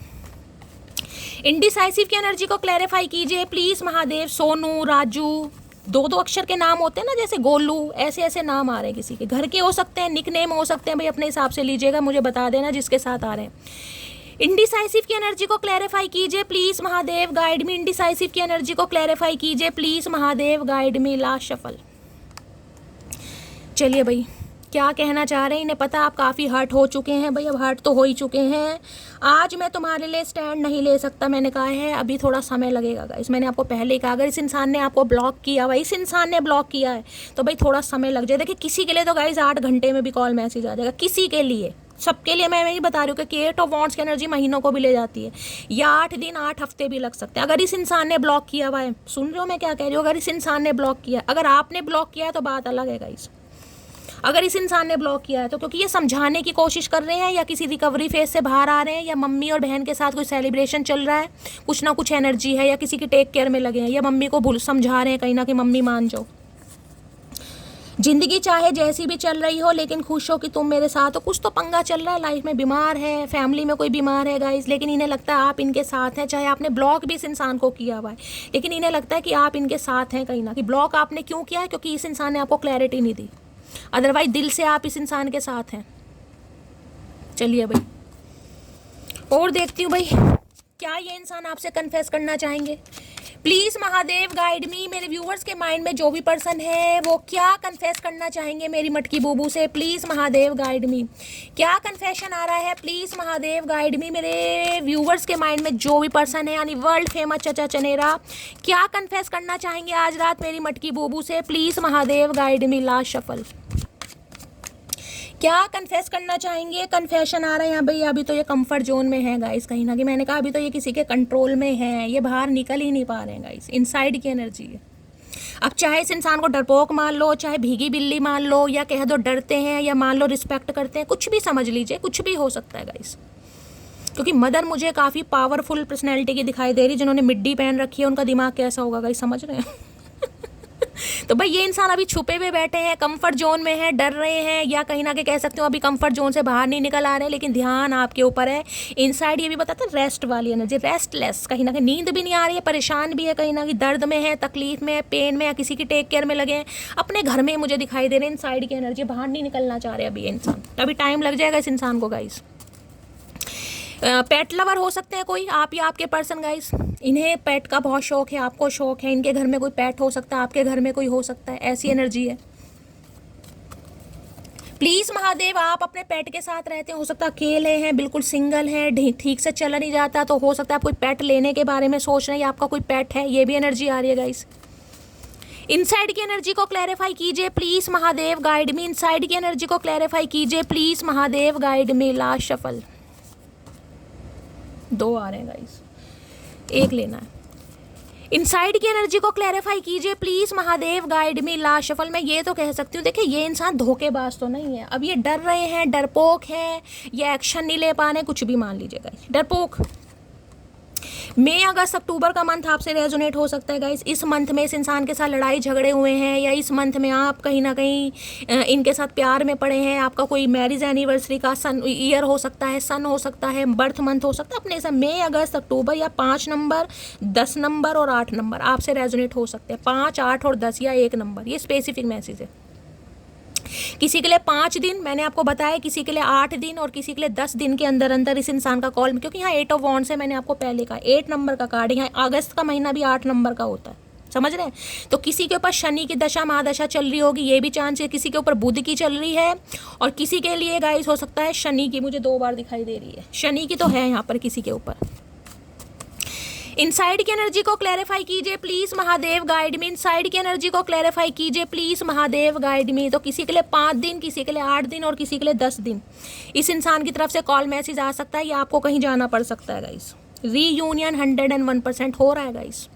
इंडिसाइसिव की एनर्जी को क्लैरिफाई कीजिए प्लीज महादेव। सोनू, राजू, 2 अक्षर के नाम होते हैं ना, जैसे गोलू, ऐसे ऐसे नाम आ रहे हैं किसी के, घर के हो सकते हैं, निक नेम हो सकते हैं, भाई अपने हिसाब से लीजिएगा, मुझे बता देना जिसके साथ आ रहे हैं। इंडिसाइसिव की एनर्जी को क्लैरिफाई कीजिए please Mahadev, guide me. Indecisive की एनर्जी को क्लैरिफाई कीजिए please Mahadev, guide me. Last shuffle. चलिए भाई क्या कहना चाह रहे हैं, इन्हें पता आप काफ़ी हर्ट हो चुके हैं भाई, अब हर्ट तो हो ही चुके हैं। आज मैं तुम्हारे लिए स्टैंड नहीं ले सकता, मैंने कहा है, अभी थोड़ा समय लगेगा गाइस। मैंने आपको पहले ही कहा अगर इस इंसान ने आपको ब्लॉक किया हुआ, इस इंसान ने ब्लॉक किया है, तो भाई थोड़ा समय लग जाए। देखिए किसी के लिए तो गाइस 8 घंटे में भी कॉल मैसेज आ जाएगा, किसी के लिए, सबके लिए मैं नहीं बता रही हूँ कि 8 ऑफ वॉन्ड्स की एनर्जी महीनों को भी ले जाती है, या 8 दिन 8 हफ्ते भी लग सकते हैं। अगर इस इंसान ने ब्लॉक किया हुआ है, सुन रहे हो मैं क्या कह रही हूँ, अगर इस इंसान ने ब्लॉक किया, अगर आपने ब्लॉक किया है तो बात अलग है गाइस। अगर इस इंसान ने ब्लॉक किया है तो क्योंकि ये समझाने की कोशिश कर रहे हैं, या किसी रिकवरी फेज से बाहर आ रहे हैं, या मम्मी और बहन के साथ कोई सेलिब्रेशन चल रहा है, कुछ ना कुछ एनर्जी है, या किसी की टेक केयर में लगे हैं, या मम्मी को भूल समझा रहे हैं कहीं ना कि मम्मी मान जाओ। जिंदगी चाहे जैसी भी चल रही हो, लेकिन खुश हो कि तुम मेरे साथ हो। कुछ तो पंगा चल रहा है लाइफ में, बीमार है, फैमिली में कोई बीमार है गाइस, लेकिन इन्हें लगता है आप इनके साथ हैं। चाहे आपने ब्लॉक भी इस इंसान को किया हुआ है, लेकिन इन्हें लगता है कि आप इनके साथ हैं कहीं ना कि। ब्लॉक आपने क्यों किया है? क्योंकि इस इंसान ने आपको क्लैरिटी नहीं दी, अदरवाइज दिल से आप इस इंसान के साथ हैं। चलिए भाई और देखती हूँ भाई क्या ये इंसान आपसे कन्फेस करना चाहेंगे। प्लीज महादेव गाइड मी। मेरे व्यूअर्स के माइंड में जो भी पर्सन है वो क्या कन्फेस करना चाहेंगे मेरी मटकी बूबू से, प्लीज महादेव गाइड मी। क्या कन्फेशन आ रहा है, प्लीज महादेव गाइड मी। मेरे व्यूअर्स के माइंड में जो भी पर्सन है, यानी वर्ल्ड फेमस चचा चनेरा, क्या कन्फेस करना चाहेंगे आज रात मेरी मटकी बूबू से, please Mahadev guide me. Last shuffle. क्या कन्फेस करना चाहेंगे? कन्फेशन आ रहा है यहाँ भाई, अभी तो ये कंफर्ट जोन में है गाइस, कहीं ना कहीं मैंने कहा अभी तो ये किसी के कंट्रोल में है, ये बाहर निकल ही नहीं पा रहे हैं गाइस, इनसाइड की एनर्जी है। अब चाहे इस इंसान को डरपोक मान लो, चाहे भीगी बिल्ली मान लो, या कह दो डरते हैं, या मान लो रिस्पेक्ट करते हैं, कुछ भी समझ लीजिए, कुछ भी हो सकता है गाइस। क्योंकि मदर मुझे काफ़ी पावरफुल पर्सनैलिटी की दिखाई दे रही, जिन्होंने मिड्डी पहन रखी है, उनका दिमाग कैसा होगा गाइस, समझ रहे हैं? तो भाई ये इंसान अभी छुपे हुए बैठे हैं, कंफर्ट जोन में है, डर रहे हैं, या कहीं ना कहीं कह सकते हो अभी कंफर्ट जोन से बाहर नहीं निकल आ रहे हैं, लेकिन ध्यान आपके ऊपर है। इनसाइड ये भी बताता है रेस्ट वाली एनर्जी, रेस्टलेस, कहीं ना कहीं नींद भी नहीं आ रही है, परेशान भी है, कहीं ना कहीं दर्द में है, तकलीफ में है, पेन में, या किसी की टेक केयर में लगे हैं, अपने घर में मुझे दिखाई दे रहे हैं। इनसाइड की एनर्जी, बाहर नहीं निकलना चाह रहे अभी ये इंसान, अभी टाइम लग जाएगा इस इंसान को गाइस। पेट लवर हो सकते हैं कोई, आप या आपके पर्सन गाइस, इन्हें पेट का बहुत शौक है, आपको शौक है, इनके घर में कोई पेट हो सकता है, आपके घर में कोई हो सकता है, ऐसी एनर्जी है। प्लीज़ महादेव, आप अपने पेट के साथ रहते हैं, हो सकता है अकेले हैं, बिल्कुल सिंगल हैं, ठीक से चला नहीं जाता, तो हो सकता है आप कोई पेट लेने के बारे में सोच रहे हैं, या आपका कोई पेट है, ये भी एनर्जी आ रही है गाइस। इनसाइड की एनर्जी को क्लैरिफाई कीजिए please Mahadev, guide me. Inside की एनर्जी को क्लैरिफाई कीजिए please Mahadev, guide me. Last shuffle, 2 आ रहे हैं गाइस, 1 लेना है। इनसाइड की एनर्जी को क्लैरिफाई कीजिए please Mahadev, guide me. Last shuffle, मैं ये तो कह सकती हूँ, देखिए ये इंसान धोखेबाज तो नहीं है, अब ये डर रहे हैं, डरपोक हैं, ये एक्शन नहीं ले पा रहे, कुछ भी मान लीजिएगा, डरपोक। मई अगस्त अक्टूबर का मंथ आपसे रेजोनेट हो सकता है गाइस। इस मंथ में इस इंसान के साथ लड़ाई झगड़े हुए हैं, या इस मंथ में आप कहीं ना कहीं इनके साथ प्यार में पड़े हैं, आपका कोई मैरिज एनिवर्सरी का सन ईयर हो सकता है, सन हो सकता है, बर्थ मंथ हो सकता है अपने से। मई अगस्त अक्टूबर, या 5 नंबर, 10 नंबर और 8 नंबर आपसे रेजोनेट हो सकते हैं, 5, 8 और 10, या 1 नंबर, ये स्पेसिफिक मैसेज है। किसी के लिए 5 दिन मैंने आपको बताया, किसी के लिए 8 दिन, और किसी के लिए 10 दिन के अंदर अंदर इस इंसान का कॉल, क्योंकि यहाँ 8 ऑफ वॉन्ड्स है, मैंने आपको पहले कहा 8 नंबर का कार्ड, यहाँ अगस्त का महीना भी 8 नंबर का होता है, समझ रहे हैं? तो किसी के ऊपर शनि की दशा महादशा चल रही होगी, ये भी चांस है, किसी के ऊपर बुध की चल रही है, और किसी के लिए गाइस हो सकता है शनि की, मुझे 2 बार दिखाई दे रही है, शनि की तो है यहाँ पर किसी के ऊपर। इनसाइड की एनर्जी को क्लैरिफाई कीजिए please Mahadev, guide me. Inside की एनर्जी को क्लैरिफाई कीजिए प्लीज़ महादेव, गाइड मी। तो किसी के लिए 5 दिन, किसी के लिए 8 दिन, और किसी के लिए 10 दिन इस इंसान की तरफ से कॉल मैसेज आ सकता है, या आपको कहीं जाना पड़ सकता है गाइस। रीयूनियन 101% हो रहा है गाइस,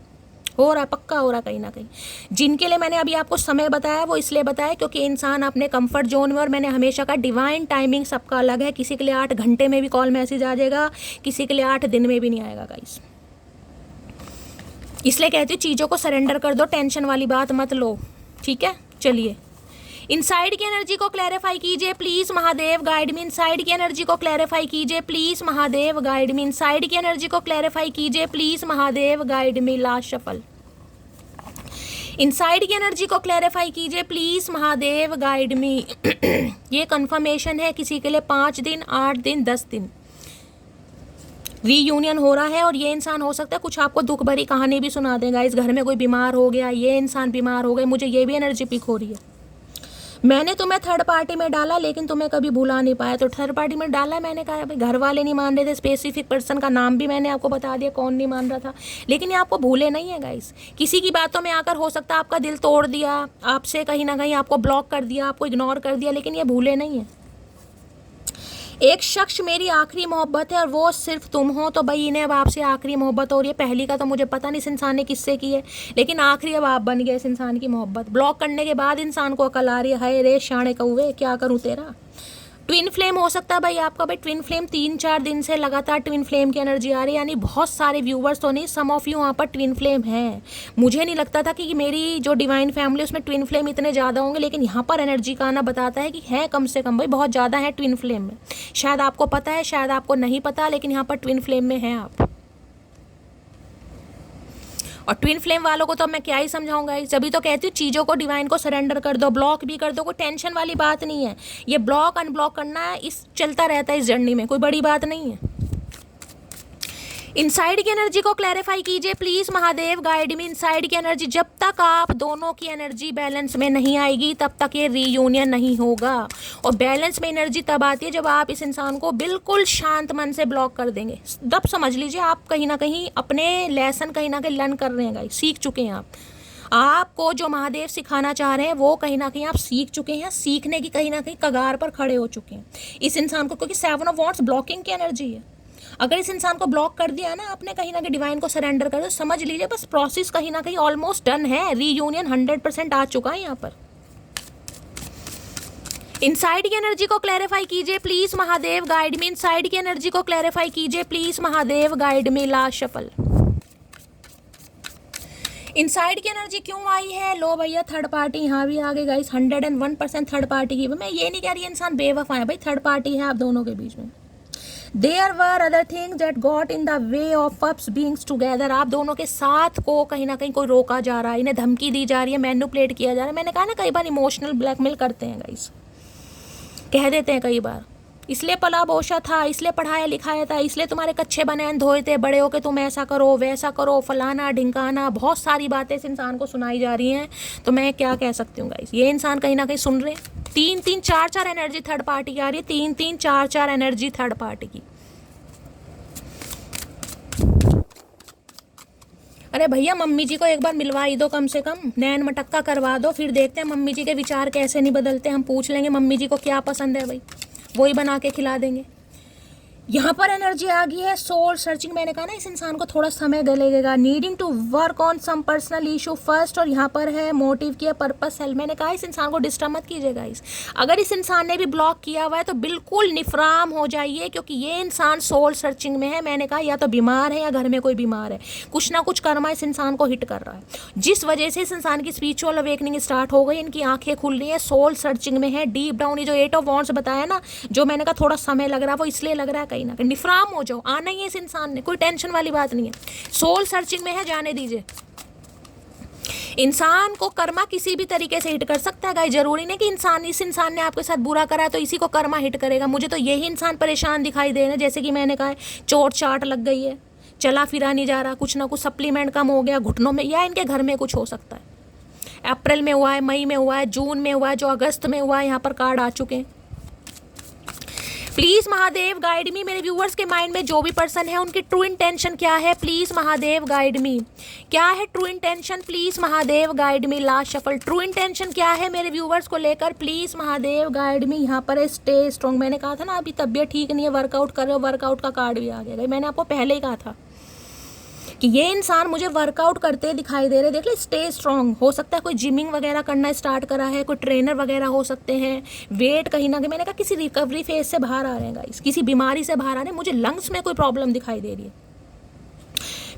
हो रहा है, पक्का हो रहा है कहीं ना कहीं। जिनके लिए मैंने अभी आपको समय बताया, वो इसलिए बताया क्योंकि इंसान अपने कंफर्ट जोन में, और मैंने हमेशा का डिवाइन टाइमिंग सबका अलग है, किसी के लिए 8 घंटे में भी कॉल मैसेज आ जाएगा, किसी के लिए 8 दिन में भी नहीं आएगा गाइस। इसलिए कहती हूँ चीज़ों को सरेंडर कर दो, टेंशन वाली बात मत लो, ठीक है? चलिए, इनसाइड की एनर्जी को क्लैरिफाई कीजिए please Mahadev, guide me. Inside की एनर्जी को क्लैरिफाई कीजिए please Mahadev, guide me. Inside की एनर्जी को क्लैरिफाई कीजिए please Mahadev, guide me. Last shuffle, inside की एनर्जी को क्लैरिफाई कीजिए प्लीज़ महादेव, गाइड मी। ये कंफर्मेशन है, किसी के लिए 5 दिन, 8 दिन, 10 दिन रीयूनियन हो रहा है, और ये इंसान हो सकता है कुछ आपको दुख भरी कहानी भी सुना देगा। इस घर में कोई बीमार हो गया, ये इंसान बीमार हो गए, मुझे ये भी एनर्जी पिक हो रही है। मैंने तुम्हें थर्ड पार्टी में डाला, लेकिन तुम्हें कभी भुला नहीं पाया। तो थर्ड पार्टी में डाला, मैंने कहा भाई घर वाले नहीं मान रहे थे, स्पेसिफिक पर्सन का नाम भी मैंने आपको बता दिया कौन नहीं मान रहा था, लेकिन ये आपको भूले नहीं है गाइस। किसी की बातों में आकर हो सकता है आपका दिल तोड़ दिया, आपसे कहीं ना कहीं आपको ब्लॉक कर दिया, आपको इग्नोर कर दिया, लेकिन ये भूले नहीं है। एक शख्स मेरी आखिरी मोहब्बत है, और वो सिर्फ तुम हो। तो भाई इन्हें अब आपसे आखिरी मोहब्बत हो रही है। पहली का तो मुझे पता नहीं इस इंसान ने किससे की है, लेकिन आखिरी अब आप बन गए इस इंसान की मोहब्बत। ब्लॉक करने के बाद इंसान को अकल आ रही है, हाय रे शाणे कौवे क्या करूँ तेरा। ट्विन फ्लेम हो सकता है भाई आपका, भाई ट्विन फ्लेम 3-4 दिन से लगातार ट्विन फ्लेम की एनर्जी आ रही है, यानी बहुत सारे व्यूवर्स तो नहीं, सम ऑफ यू वहाँ पर ट्विन फ्लेम हैं। मुझे नहीं लगता था कि मेरी जो डिवाइन फैमिली उसमें ट्विन फ्लेम इतने ज़्यादा होंगे, लेकिन यहाँ पर एनर्जी का आना बताता है कि है कम से कम भाई, बहुत ज़्यादा है ट्विन फ्लेम में। शायद आपको पता है, शायद आपको नहीं पता, लेकिन यहाँ पर ट्विन फ्लेम में हैं आप। और ट्विन फ्लेम वालों को तो मैं क्या ही समझाऊंगा, जब तो कहती हूँ चीज़ों को डिवाइन को सरेंडर कर दो, ब्लॉक भी कर दो, कोई टेंशन वाली बात नहीं है। ये ब्लॉक अनब्लॉक करना है, इस चलता रहता है इस जर्नी में, कोई बड़ी बात नहीं है। इनसाइड की एनर्जी को क्लैरिफाई कीजिए please Mahadev, guide me. Inside की एनर्जी, जब तक आप दोनों की एनर्जी बैलेंस में नहीं आएगी तब तक ये रीयूनियन नहीं होगा। और बैलेंस में एनर्जी तब आती है जब आप इस इंसान को बिल्कुल शांत मन से ब्लॉक कर देंगे। तब समझ लीजिए आप कहीं ना कहीं अपने लेसन कहीं ना कहीं लर्न कर रहे हैं गाइस, सीख चुके हैं आप। आपको जो महादेव सिखाना चाह रहे हैं वो कहीं ना कहीं आप सीख चुके हैं, सीखने की कहीं ना कहीं कगार पर खड़े हो चुके हैं इस इंसान को, क्योंकि 7 ऑफ वॉन्ड्स ब्लॉकिंग की एनर्जी है। अगर इस इंसान को ब्लॉक कर दिया ना आपने, कहीं ना कहीं डिवाइन को सरेंडर कर दो, समझ लीजिए बस प्रोसेस कहीं ना कहीं ऑलमोस्ट डन है, रीयूनियन 100% आ चुका है यहाँ पर। इनसाइड की एनर्जी को क्लैरिफाई कीजिए please Mahadev, guide me. Inside की एनर्जी को क्लैरिफाई कीजिए please Mahadev, guide me. Last shuffle. Inside की एनर्जी क्यों आई है? लो भैया, थर्ड पार्टी यहाँ भी आ गई गाइस, 101% थर्ड पार्टी की। मैं ये नहीं कह रही इंसान बेवफा है भाई, थर्ड पार्टी है आप दोनों के बीच में। There were other things that got in the way of us being together। आप दोनों के साथ को कहीं ना कहीं कोई रोका जा रहा है, इन्हें धमकी दी जा रही है, मैनिपुलेट किया जा रहा है। मैंने कहा ना कई बार इमोशनल ब्लैकमेल करते हैं गाइस, कह देते हैं कई बार, इसलिए पला बोशा था, इसलिए पढ़ाया लिखाया था, इसलिए तुम्हारे कच्चे बनैन धोए थे, बड़े हो के तुम ऐसा करो वैसा करो, फलाना ढिंकाना, बहुत सारी बातें इस इंसान को सुनाई जा रही हैं। तो मैं क्या कह सकती हूँ गाइस, ये इंसान कहीं ना कहीं सुन रहे हैं। 3-3 4-4 एनर्जी थर्ड पार्टी की आ रही है, 3-3 4-4 एनर्जी थर्ड पार्टी की। अरे भैया मम्मी जी को एक बार मिलवा ही दो, कम से कम नैन मटक्का करवा दो, फिर देखते हैं मम्मी जी के विचार कैसे नहीं बदलते। हम पूछ लेंगे मम्मी जी को क्या पसंद है भाई, वही बना के खिला देंगे। यहाँ पर एनर्जी आ गई है सोल सर्चिंग। मैंने कहा ना इस इंसान को थोड़ा समय लगेगा, needing to work on some personal issue first. और यहाँ पर है मोटिव की पर्पस सेल। मैंने कहा इस इंसान को डिस्टर्ब मत कीजिएगा। अगर इस इंसान ने भी ब्लॉक किया हुआ है तो बिल्कुल निफराम हो जाइए, क्योंकि ये इंसान सोल सर्चिंग में है। मैंने कहा या तो बीमार है या घर में कोई बीमार है, कुछ ना कुछ कर्मा इस इंसान को हिट कर रहा है, जिस वजह से इस इंसान की स्पिरिचुअल अवेकनिंग स्टार्ट हो गई, इनकी आंखें खुल रही है, सोल सर्चिंग में है डीप डाउन। ये जो 8 ऑफ वॉन्ड्स बताया ना, जो मैंने कहा थोड़ा समय लग रहा है, वो इसलिए लग रहा है कहीं ना कहीं निफराम हो जाओ, आना ही है इस इंसान ने, कोई टेंशन वाली बात नहीं है। सोल सर्चिंग में है, जाने दीजिए। इंसान को कर्मा किसी भी तरीके से हिट कर सकता है गाइस, जरूरी नहीं कि इस इंसान ने आपके साथ बुरा करा तो इसी को कर्मा हिट करेगा। मुझे तो यही इंसान परेशान दिखाई दे रहे हैं, जैसे कि मैंने कहा चोट चाट लग गई है, चला फिरा नहीं जा रहा, कुछ ना कुछ सप्लीमेंट कम हो गया घुटनों में, या इनके घर में कुछ हो सकता है। अप्रैल में हुआ है, मई में हुआ है, जून में हुआ है, जो अगस्त में हुआ है, यहाँ पर कार्ड आ चुके हैं। प्लीज महादेव गाइड मी। मेरे व्यूअर्स के माइंड में जो भी पर्सन है उनकी ट्रू इंटेंशन क्या है, प्लीज महादेव गाइड मी। क्या है true intention, please Mahadev guide me. Last shuffle. True intention क्या है मेरे व्यूअर्स को लेकर, प्लीज महादेव गाइड मी। यहाँ पर है स्टे स्ट्रॉन्ग। मैंने कहा था ना अभी तबीयत ठीक नहीं है, वर्कआउट कर रहे हो, वर्कआउट का कार्ड भी आ गया। मैंने आपको पहले ही कहा था कि ये इंसान मुझे वर्कआउट करते दिखाई दे रहे। देख ले, स्टे स्ट्रॉन्ग। हो सकता है कोई जिमिंग वगैरह करना स्टार्ट करा है, कोई ट्रेनर वगैरह हो सकते हैं। वेट कहीं ना कहीं, मैंने कहा किसी रिकवरी फेज से बाहर आ रहे हैं गाइस, किसी बीमारी से बाहर आ रहे हैं। मुझे लंग्स में कोई प्रॉब्लम दिखाई दे रही है,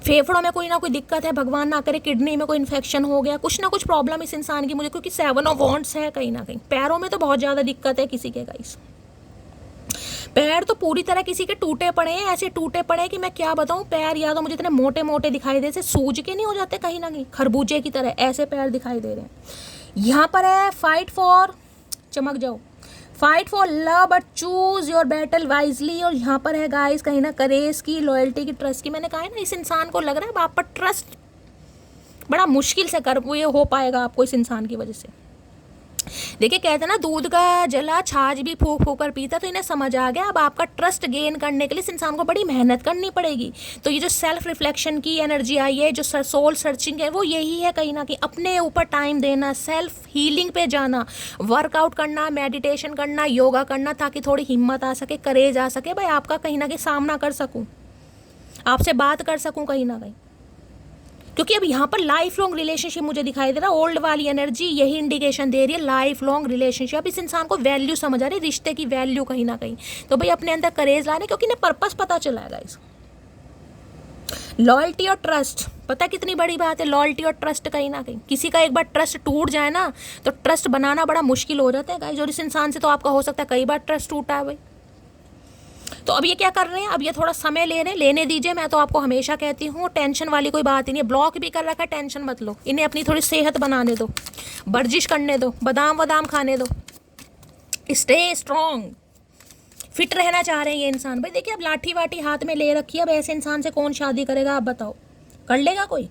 फेफड़ों में कोई ना कोई दिक्कत है, भगवान ना करे किडनी में कोई इन्फेक्शन हो गया, कुछ ना कुछ प्रॉब्लम इस इंसान की मुझे, क्योंकि 7 ऑफ वॉन्ड्स है कहीं ना कहीं। पैरों में तो बहुत ज़्यादा दिक्कत है किसी के गाइस, पैर तो पूरी तरह किसी के टूटे पड़े हैं, ऐसे टूटे पड़े हैं कि मैं क्या बताऊं। पैर या तो मुझे इतने मोटे मोटे दिखाई दे, जैसे सूज के नहीं हो जाते कहीं ना कहीं, खरबूजे की तरह ऐसे पैर दिखाई दे रहे हैं। यहाँ पर है फाइट फॉर, चमक जाओ, fight for love but choose your battle wisely. और यहाँ पर है गाइस कहीं ना करेज की, लॉयल्टी की, ट्रस्ट की। मैंने कहा है ना इस इंसान को लग रहा है आप पर ट्रस्ट बड़ा मुश्किल से कर ये हो पाएगा आपको इस इंसान की वजह से। देखिए कहते हैं ना दूध का जला छाछ भी फूक फूक कर पीता, तो इन्हें समझ आ गया अब आपका ट्रस्ट गेन करने के लिए इस इंसान को बड़ी मेहनत करनी पड़ेगी। तो ये जो सेल्फ रिफ्लेक्शन की एनर्जी आई है, जो सोल सर्चिंग है, वो यही है कहीं ना कहीं अपने ऊपर टाइम देना, सेल्फ हीलिंग पे जाना, वर्कआउट करना, मेडिटेशन करना, योगा करना, ताकि थोड़ी हिम्मत आ सके, करेज आ सके, भाई आपका कहीं ना कहीं सामना कर सकूँ, आपसे बात कर सकूँ कहीं ना कहीं। क्योंकि अब यहाँ पर लाइफ लॉन्ग रिलेशनशिप मुझे दिखाई दे रहा है, ओल्ड वाली एनर्जी यही इंडिकेशन दे रही है, लाइफ लॉन्ग रिलेशनशिप। इस इंसान को वैल्यू समझ आ रही है, रिश्ते की वैल्यू कहीं ना कहीं। तो भाई अपने अंदर करेज ला रहे, क्योंकि इन्हें पर्पस पता चला है गाइस। लॉयल्टी और ट्रस्ट, पता कितनी बड़ी बात है, लॉयल्टी और ट्रस्ट। कहीं ना कहीं किसी का एक बार ट्रस्ट टूट जाए ना, तो ट्रस्ट बनाना बड़ा मुश्किल हो जाता है गाइस। और इस इंसान से तो आपका हो सकता है कई बार ट्रस्ट टूटा है भाई। तो अब ये क्या कर रहे हैं, अब ये थोड़ा समय ले रहे हैं, लेने दीजिए। मैं तो आपको हमेशा कहती हूँ टेंशन वाली कोई बात ही नहीं है। ब्लॉक भी कर रखा है, टेंशन मत लो। इन्हें अपनी थोड़ी सेहत बनाने दो, वर्जिश करने दो, बादाम वादाम खाने दो, स्टे स्ट्रॉन्ग। फिट रहना चाह रहे हैं ये इंसान भाई। देखिए अब लाठी वाठी हाथ में ले रखी है, अब ऐसे इंसान से कौन शादी करेगा आप बताओ, कर लेगा कोई?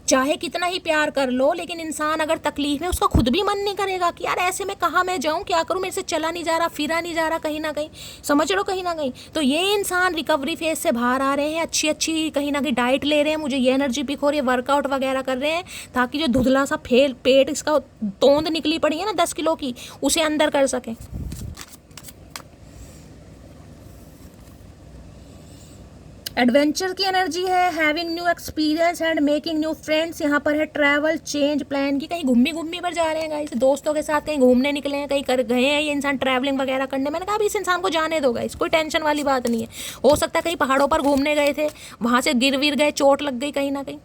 चाहे कितना ही प्यार कर लो, लेकिन इंसान अगर तकलीफ में, उसका खुद भी मन नहीं करेगा कि यार ऐसे में कहाँ मैं जाऊँ, क्या करूँ, मेरे से चला नहीं जा रहा, फिरा नहीं जा रहा, कहीं ना कहीं, समझ लो कहीं ना कहीं। तो ये इंसान रिकवरी फेज से बाहर आ रहे हैं, अच्छी अच्छी कहीं ना कहीं डाइट ले रहे हैं, मुझे ये एनर्जी पिक हो रही है, वर्कआउट वगैरह कर रहे हैं, ताकि जो धुंधला सा पेट इसका तोंद निकली पड़ी है ना 10 किलो की, उसे अंदर कर सके। एडवेंचर की एनर्जी है, having new experience and making new friends. यहाँ पर है ट्रैवल चेंज प्लान की, कहीं घूमने पर जा रहे हैं गाइस, दोस्तों के साथ कहीं घूमने निकले हैं, कहीं कर गए हैं ये इंसान ट्रैवलिंग वगैरह करने। मैंने कहा अभी इस इंसान को जाने दो गाइस, कोई टेंशन वाली बात नहीं है। हो सकता है कहीं पहाड़ों पर घूमने गए थे, वहाँ से गिर विर गए, चोट लग गई कहीं ना कहीं।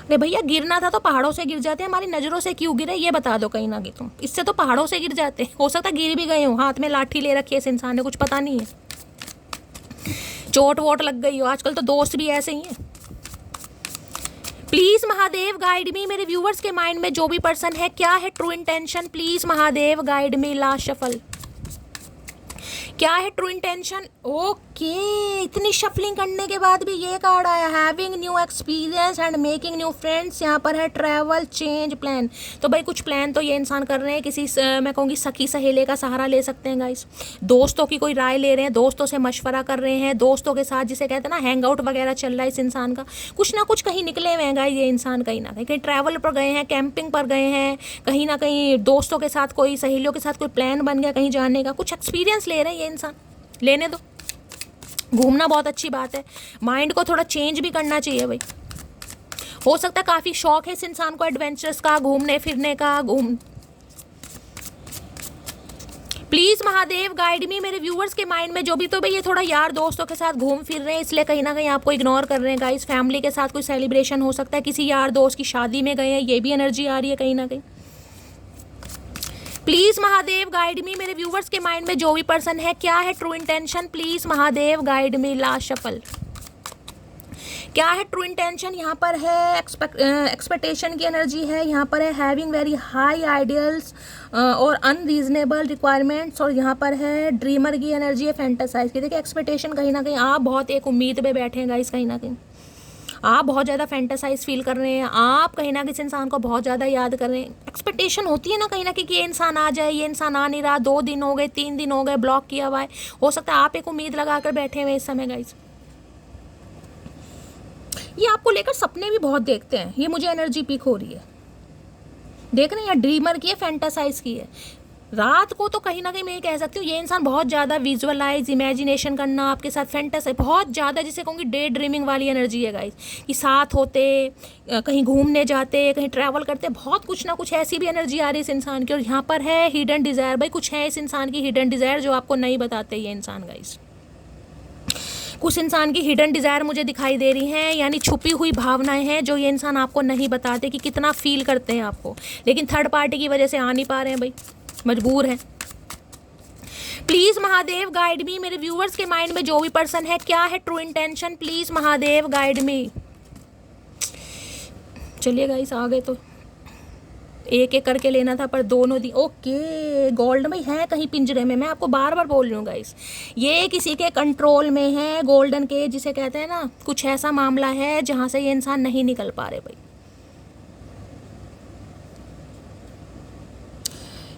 अरे भैया गिरना था तो पहाड़ों से गिर जाते हैं, हमारी नज़रों से क्यों गिरे ये बता दो कहीं ना कहीं। तुम इससे तो पहाड़ों से गिर जाते, हो सकता है गिर भी गए हो, हाथ में लाठी ले रखी है इस इंसान ने, कुछ पता नहीं है, चोट वोट लग गई हो। आजकल तो दोस्त भी ऐसे ही हैं। प्लीज महादेव गाइड मी, मेरे व्यूवर्स के माइंड में जो भी पर्सन है, क्या है true intention, please Mahadev guide me. Last shuffle, क्या है ट्रू इंटेंशन। ओके, इतनी शफलिंग करने के बाद भी ये कार्ड आया, having new experience and making new friends. यहाँ पर है ट्रैवल चेंज प्लान। तो भाई कुछ प्लान तो ये इंसान कर रहे हैं, किसी मैं कहूँगी सखी सहेले का सहारा ले सकते हैं गाइस, दोस्तों की कोई राय ले रहे हैं, दोस्तों से मशवरा कर रहे हैं, दोस्तों के साथ जिसे कहते हैं ना हैंग आउट वगैरह चल रहा है इस इंसान का, कुछ ना कुछ कहीं निकले हुए हैं गाइस ये इंसान, कहीं ना कहीं ट्रैवल पर गए हैं, कैंपिंग पर गए हैं, कहीं ना कहीं दोस्तों के साथ, कोई सहेलियों के साथ कोई प्लान बन गया कहीं जाने का, कुछ एक्सपीरियंस ले रहे हैं ये इंसान। लेने दो, घूमना बहुत अच्छी बात है, माइंड को थोड़ा चेंज भी करना चाहिए भाई। हो सकता है काफ़ी शौक है इस इंसान को एडवेंचर्स का, घूमने फिरने का। प्लीज महादेव गाइड मी, मेरे व्यूअर्स के माइंड में जो भी, तो भाई ये थोड़ा यार दोस्तों के साथ घूम फिर रहे हैं, इसलिए कहीं ना कहीं आपको इग्नोर कर रहे हैं गाइस। फैमिली के साथ कोई सेलिब्रेशन हो सकता है, किसी यार दोस्त की शादी में गए हैं, ये भी एनर्जी आ रही है कहीं ना कहीं। प्लीज महादेव गाइड मी, मेरे व्यूवर्स के माइंड में जो भी पर्सन है, क्या है true intention, please Mahadev guide me. Last shuffle, क्या है ट्रू इंटेंशन। यहाँ पर है एक्सपेक्टेशन की एनर्जी है, यहाँ पर है हैविंग वेरी हाई आइडियल्स और अनरीजनेबल रिक्वायरमेंट्स, और यहाँ पर है ड्रीमर की एनर्जी है, फैंटासाइज की। देखिए एक्सपेक्टेशन, कहीं ना कहीं आप बहुत एक उम्मीद पे बैठे हैं गाइस, कहीं ना कहीं आप बहुत ज़्यादा फैंटासाइज फील कर रहे हैं, आप कहीं ना किसी इंसान को बहुत ज़्यादा याद कर रहे हैं। एक्सपेक्टेशन होती है ना कहीं ना कहीं कि ये इंसान आ जाए, ये इंसान आ नहीं रहा, 2 दिन हो गए, 3 दिन हो गए, ब्लॉक किया हुआ है। हो सकता है आप एक उम्मीद लगा कर बैठे हुए इस समय गाइस। ये आपको लेकर सपने भी बहुत देखते हैं, ये मुझे एनर्जी पिक हो रही है, देख रहे हैं, या ड्रीमर की है, फैंटासाइज की है। रात को तो कहीं ना कहीं मैं ये कह सकती हूँ ये इंसान बहुत ज़्यादा विजुअलाइज, इमेजिनेशन करना आपके साथ, फैंटासाइज बहुत ज़्यादा, जिसे कहूँगी डे ड्रीमिंग वाली एनर्जी है गाइस, कि साथ होते, कहीं घूमने जाते, कहीं ट्रैवल करते, बहुत कुछ ना कुछ ऐसी भी एनर्जी आ रही है इस इंसान की। और यहाँ पर है हिडन डिज़ायर, भाई कुछ है इस इंसान की हिडन डिज़ायर जो आपको नहीं बताते ये इंसान गाइस। कुछ इंसान की हिडन डिज़ायर मुझे दिखाई दे रही हैं, यानी छुपी हुई भावनाएं हैं जो ये इंसान आपको नहीं बताते कि कितना फील करते हैं आपको, लेकिन थर्ड पार्टी की वजह से आ नहीं पा रहे हैं भाई, मजबूर है। प्लीज महादेव गाइड मी, मेरे व्यूअर्स के माइंड में जो भी पर्सन है, क्या है true intention, please Mahadev guide मी। चलिए गाइस आ गए तो एक एक करके लेना था, पर दोनों दी। ओके, गोल्ड में है कहीं पिंजरे में, मैं आपको बार बार बोल रही हूँ गाइस, ये किसी के कंट्रोल में है, गोल्डन के जिसे कहते हैं ना, कुछ ऐसा मामला है जहाँ से ये इंसान नहीं निकल पा रहे भाई।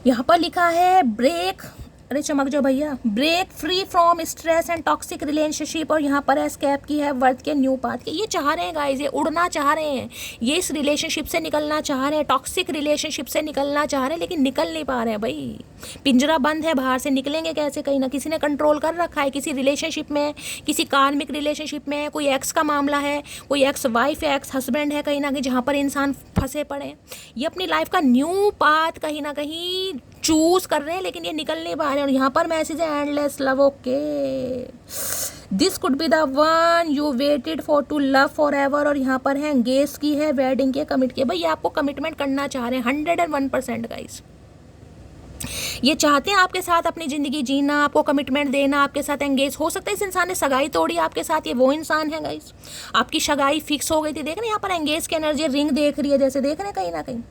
यहाँ पर लिखा है ब्रेक, अरे चमक जाओ भैया, break free from stress and toxic relationship, और यहाँ पर एस्केप की है वर्थ के न्यू पाथ के। ये चाह रहे हैं गाइस, ये उड़ना चाह रहे हैं, ये इस रिलेशनशिप से निकलना चाह रहे हैं, टॉक्सिक रिलेशनशिप से निकलना चाह रहे हैं, लेकिन निकल नहीं पा रहे हैं भाई। पिंजरा बंद है, बाहर से निकलेंगे कैसे, कहीं ना किसी ने कंट्रोल कर रखा है, किसी रिलेशनशिप में, किसी कार्मिक रिलेशनशिप में, कोई एक्स का मामला है, कोई एक्स वाइफ है, एक्स हस्बैंड है, कहीं ना कहीं जहाँ पर इंसान फंसे पड़े हैं। ये अपनी लाइफ का न्यू पाथ कहीं ना कहीं चूज कर रहे हैं, लेकिन ये निकल नहीं पा रहे हैं। और यहाँ पर मैसेज है endless love. Okay, this could be the one you waited for to love forever, और यहाँ पर है एंगेज की है, वेडिंग की, कमिट किया। भाई ये आपको कमिटमेंट करना चाह रहे हैं 101% गाइस। ये चाहते हैं आपके साथ अपनी ज़िंदगी जीना, आपको कमिटमेंट देना, आपके साथ एंगेज। हो सकता है इस इंसान ने सगाई तोड़ी आपके साथ, ये वो इंसान है गाइस, आपकी सगाई फिक्स हो गई थी। देख रहे हैं यहाँ पर एंगेज की एनर्जी, रिंग देख रही है जैसे, देख रहे हैं कहीं ना कहीं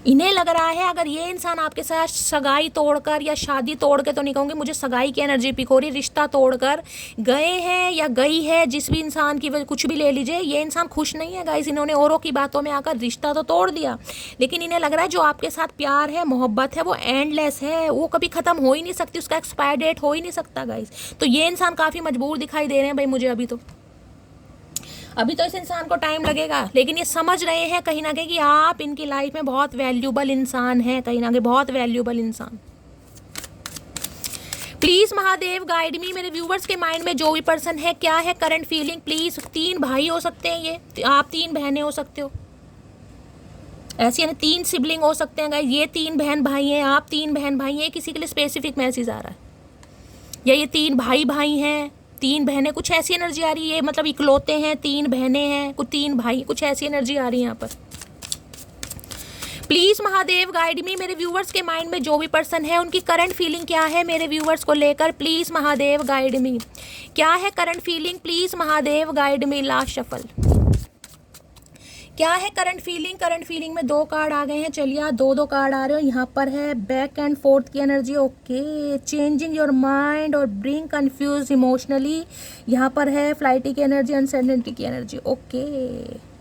इन्हें लग रहा है अगर ये इंसान आपके साथ सगाई तोड़कर या शादी तोड़ के, तो नहीं कहूँगी, मुझे सगाई की एनर्जी पिक हो रही, रिश्ता तोड़कर गए हैं या गई है जिस भी इंसान की, कुछ भी ले लीजिए, ये इंसान खुश नहीं है गाइस। इन्होंने औरों की बातों में आकर रिश्ता तो तोड़ दिया, लेकिन इन्हें लग रहा है जो आपके साथ प्यार है, मोहब्बत है, वो एंडलेस है, वो कभी ख़त्म हो ही नहीं सकती, उसका एक्सपायर डेट हो ही नहीं सकता गाइस। तो ये इंसान काफ़ी मजबूर दिखाई दे रहे हैं भाई मुझे। अभी तो इस इंसान को टाइम लगेगा, लेकिन ये समझ रहे हैं कहीं ना कहीं कि आप इनकी लाइफ में बहुत वैल्यूबल इंसान हैं, कहीं ना कहीं बहुत वैल्यूबल इंसान। प्लीज महादेव गाइड मी, मेरे व्यूवर्स के माइंड में जो भी पर्सन है, क्या है करंट फीलिंग प्लीज। 3 भाई हो सकते हैं ये, आप 3 बहनें हो सकते हो, ऐसी है ना, 3 सिबलिंग हो सकते हैं गाइस, ये 3 बहन भाई हैं, आप 3 बहन भाई हैं, किसी के लिए स्पेसिफिक मैसेज आ रहा है, या ये 3 भाई हैं, 3 बहनें, कुछ ऐसी एनर्जी आ रही है, मतलब इकलौते हैं, 3 बहनें हैं, कुछ 3 भाई, कुछ ऐसी एनर्जी आ रही है यहाँ पर। प्लीज महादेव गाइड मी, मेरे व्यूवर्स के माइंड में जो भी पर्सन है उनकी करंट फीलिंग क्या है मेरे व्यूवर्स को लेकर, प्लीज महादेव गाइड मी, क्या है current feeling, please Mahadev guide me. Last shuffle, क्या है करंट फीलिंग। करंट फीलिंग में 2 कार्ड आ गए हैं, चलिए 2 कार्ड आ रहे हो। यहाँ पर है बैक एंड फोर्थ की energy, okay, changing your mind और ब्रिंग कंफ्यूज इमोशनली। यहाँ पर है फ्लाइटी की एनर्जी, अनसर्टेनिटी की एनर्जी, ओके।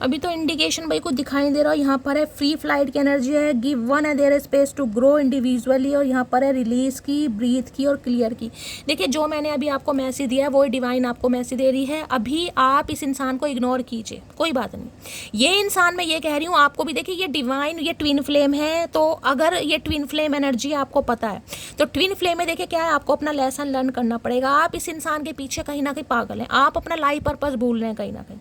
अभी तो इंडिकेशन भाई को दिखाई दे रहा है। यहाँ पर है फ्री फ्लाइट की एनर्जी है, give one and their space to grow individually, और यहाँ पर है रिलीज की, ब्रीथ की और क्लियर की। देखिए जो मैंने अभी आपको मैसेज दिया है वो डिवाइन आपको मैसेज दे रही है। अभी आप इस इंसान को इग्नोर कीजिए, कोई बात नहीं। ये इंसान मैं ये कह रही हूँ आपको भी, देखिए ये डिवाइन, ये ट्विन फ्लेम है, तो अगर ये ट्विन फ्लेम एनर्जी आपको पता है तो ट्विन फ्लेम में देखिए क्या है, आपको अपना लेसन लर्न करना पड़ेगा। आप इस इंसान के पीछे कहीं ना कहीं पागल हैं, आप अपना लाइफ पर्पस भूल रहे हैं कहीं ना कहीं।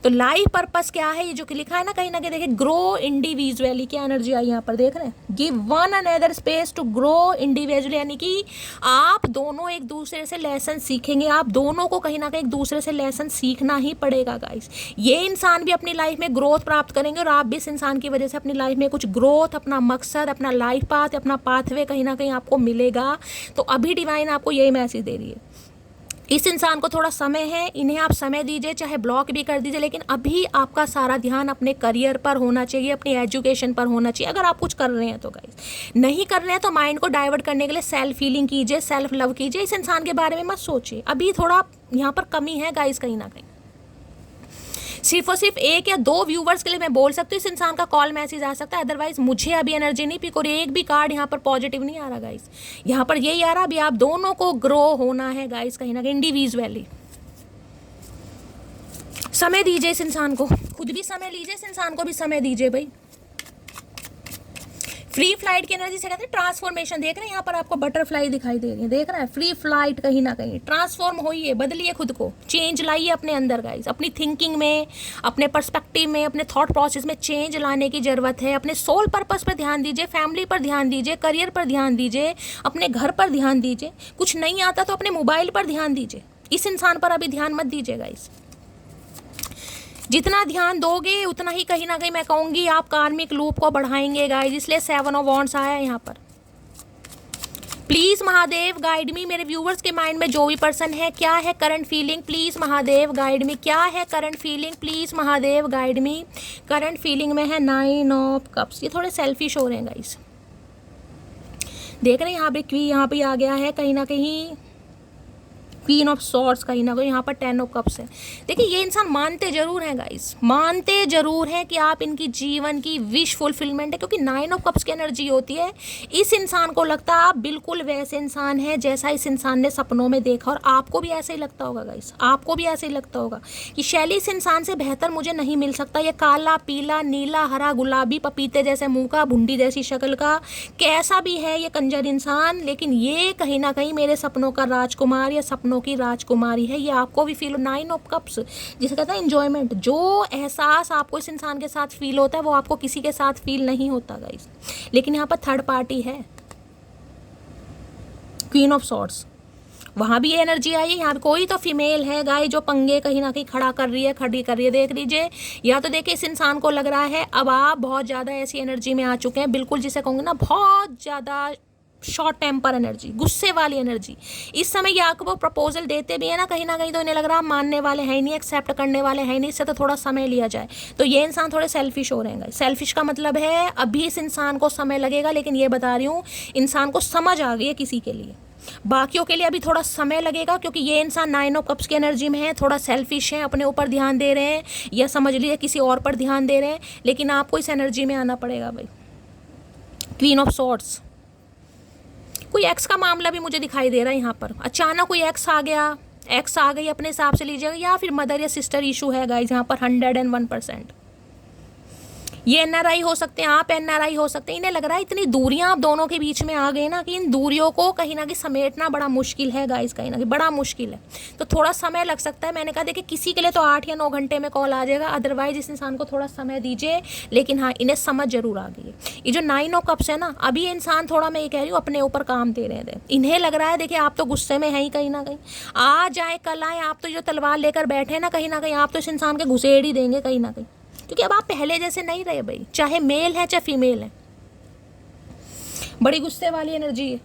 तो लाइफ पर्पस क्या है, ये जो लिखा है ना कहीं ना कहीं, देखिए ग्रो इंडिविजुअली की एनर्जी आई यहाँ पर, देख रहे हैं, give one another space to grow individually, यानी कि आप दोनों एक दूसरे से लेसन सीखेंगे, आप दोनों को कहीं ना कहीं एक दूसरे से लेसन सीखना ही पड़ेगा गाइस। ये इंसान भी अपनी लाइफ में ग्रोथ प्राप्त करेंगे और आप भी इस इंसान की वजह से अपनी लाइफ में कुछ ग्रोथ, अपना मकसद, अपना लाइफ पाथ, अपना पाथवे कहीं ना कहीं आपको मिलेगा। तो अभी डिवाइन आपको यही मैसेज दे रही है, इस इंसान को थोड़ा समय है, इन्हें आप समय दीजिए, चाहे ब्लॉक भी कर दीजिए, लेकिन अभी आपका सारा ध्यान अपने करियर पर होना चाहिए, अपनी एजुकेशन पर होना चाहिए। अगर आप कुछ कर रहे हैं तो गाइस, नहीं कर रहे हैं तो माइंड को डाइवर्ट करने के लिए सेल्फ हीलिंग कीजिए, सेल्फ लव कीजिए, इस इंसान के बारे में मत सोचिए। अभी थोड़ा यहाँ पर कमी है गाइस कहीं ना कहीं। सिर्फ और सिर्फ 1 या 2 व्यूवर्स के लिए मैं बोल सकती हूँ इस इंसान का कॉल मैसेज आ सकता है, अदरवाइज मुझे अभी एनर्जी नहीं पिक, और एक भी कार्ड यहाँ पर पॉजिटिव नहीं आ रहा गाइस। यहाँ पर यही आ रहा, अभी आप दोनों को ग्रो होना है गाइस कहीं ना कहीं इंडिविजुअली। समय दीजिए इस इंसान को, खुद भी समय लीजिए, इस इंसान को भी समय दीजिए भाई। फ्री फ्लाइट की एनर्जी से कहते हैं ट्रांसफॉर्मेशन, देख रहे हैं यहाँ पर आपको बटरफ्लाई दिखाई दे रही है, देख रहे हैं फ्री फ्लाइट, कहीं ना कहीं ट्रांसफॉर्म होइए, बदलिए खुद को, चेंज लाइए अपने अंदर गाइस, अपनी थिंकिंग में, अपने पर्सपेक्टिव में, अपने थॉट प्रोसेस में चेंज लाने की जरूरत है। अपने सोल पर्पस पर ध्यान दीजिए, फैमिली पर ध्यान दीजिए, करियर पर ध्यान दीजिए, अपने घर पर ध्यान दीजिए। कुछ नहीं आता तो अपने मोबाइल पर ध्यान दीजिए, इस इंसान पर अभी ध्यान मत दीजिए गाइस। जितना ध्यान दोगे उतना ही कहीं ना कहीं मैं कहूँगी आप कार्मिक लूप को बढ़ाएंगे गाइस, इसलिए 7 ऑफ वॉन्ड्स आया है यहाँ पर। प्लीज महादेव गाइड मी, मेरे व्यूवर्स के माइंड में जो भी पर्सन है, क्या है current feeling, please Mahadev guide मी, क्या है current feeling, please Mahadev guide me. Current feeling में है 9 ऑफ कप्स, ये थोड़े सेल्फिश हो रहे हैं गाइस, देख रहे हैं यहाँ पे आ गया है कहीं ना कहीं क्वीन ऑफ सॉर्ड्स, कहीं ना कहीं यहाँ पर 10 ऑफ कप्स है। देखिए ये इंसान मानते जरूर हैं गाइस, मानते जरूर हैं कि आप इनकी जीवन की विश फुलफिलमेंट है, क्योंकि 9 ऑफ कप्स की एनर्जी होती है। इस इंसान को लगता है आप बिल्कुल वैसे इंसान है जैसा इस इंसान ने सपनों में देखा, और आपको भी ऐसे ही लगता होगा गाइस, आपको भी ऐसे ही लगता होगा कि शैली इस इंसान से बेहतर मुझे नहीं मिल सकता। ये काला, पीला, नीला, हरा, गुलाबी, पपीते जैसे मुंह का, भुंडी जैसी शक्ल का, कैसा भी है ये कंजर इंसान, लेकिन ये कहीं ना कहीं मेरे सपनों का राजकुमार या सपनों की राजकुमारी है। ये आपको भी फील, 9 ऑफ कप्स जिसे कहते हैं एंजॉयमेंट, जो एहसास आपको इस इंसान के साथ फील होता है वो आपको किसी के साथ फील नहीं होता गाइस। लेकिन यहाँ पर थर्ड पार्टी है, क्वीन ऑफ सॉर्ड्स, वहां भी ये एनर्जी आई है। यहाँ पे कोई तो फीमेल है गाय जो पंगे कहीं ना कहीं खड़ी कर रही है, देख लीजिए। या तो देखिए इस इंसान को लग रहा है अब आप बहुत ज़्यादा ऐसी एनर्जी में आ चुके हैं, बिल्कुल जिसे कहूँगी ना बहुत ज़्यादा शॉर्ट टेम्पर एनर्जी, गुस्से वाली एनर्जी। इस समय ये आपको प्रपोजल देते भी है ना कहीं तो इन्हें लग रहा है मानने वाले हैं नहीं, एक्सेप्ट करने वाले हैं नहीं, इससे तो थोड़ा समय लिया जाए। तो ये इंसान थोड़े सेल्फिश हो रहे हैं। सेल्फिश का मतलब है अभी इस इंसान को समय लगेगा, लेकिन ये बता रही हूँ इंसान को समझ आ गई है किसी के लिए, बाकियों के लिए अभी थोड़ा समय लगेगा, क्योंकि ये इंसान 9 ऑफ कप्स की एनर्जी में है, थोड़ा सेल्फिश है, अपने ऊपर ध्यान दे रहे हैं या समझ लीजिए किसी और पर ध्यान दे रहे हैं, लेकिन आपको इस एनर्जी में आना पड़ेगा भाई। क्वीन ऑफ सॉर्ड्स, कोई एक्स का मामला भी मुझे दिखाई दे रहा है यहाँ पर, अचानक कोई एक्स आ गया, एक्स आ गई अपने हिसाब से लीजिएगा, या फिर मदर या सिस्टर इशू है गाइज यहाँ पर 101%। ये एनआरआई हो सकते हैं, आप एनआरआई हो सकते हैं। इन्हें लग रहा है इतनी दूरियां आप दोनों के बीच में आ गई ना कि इन दूरियों को कहीं ना कहीं समेटना बड़ा मुश्किल है गाइस, कहीं ना कहीं बड़ा मुश्किल है, तो थोड़ा समय लग सकता है। मैंने कहा देखिए किसी के लिए तो 8 या 9 घंटे में कॉल आ जाएगा, अदरवाइज इस इंसान को थोड़ा समय दीजिए, लेकिन हाँ इन्हें समझ जरूर आ गई है। ये जो 9 ऑफ कप्स है ना, अभी ये इंसान थोड़ा, मैं ये कह रही हूँ अपने ऊपर काम दे रहे थे। इन्हें लग रहा है देखिए आप तो गुस्से में है ही कहीं ना कहीं, आ जाए कल आए, आप तो जो तलवार लेकर बैठे ना कहीं ना कहीं आप तो इस इंसान के घुसेड़ ही देंगे कहीं ना कहीं, क्योंकि अब आप पहले जैसे नहीं रहे भाई, चाहे मेल है चाहे फीमेल है, बड़ी गुस्से वाली एनर्जी है।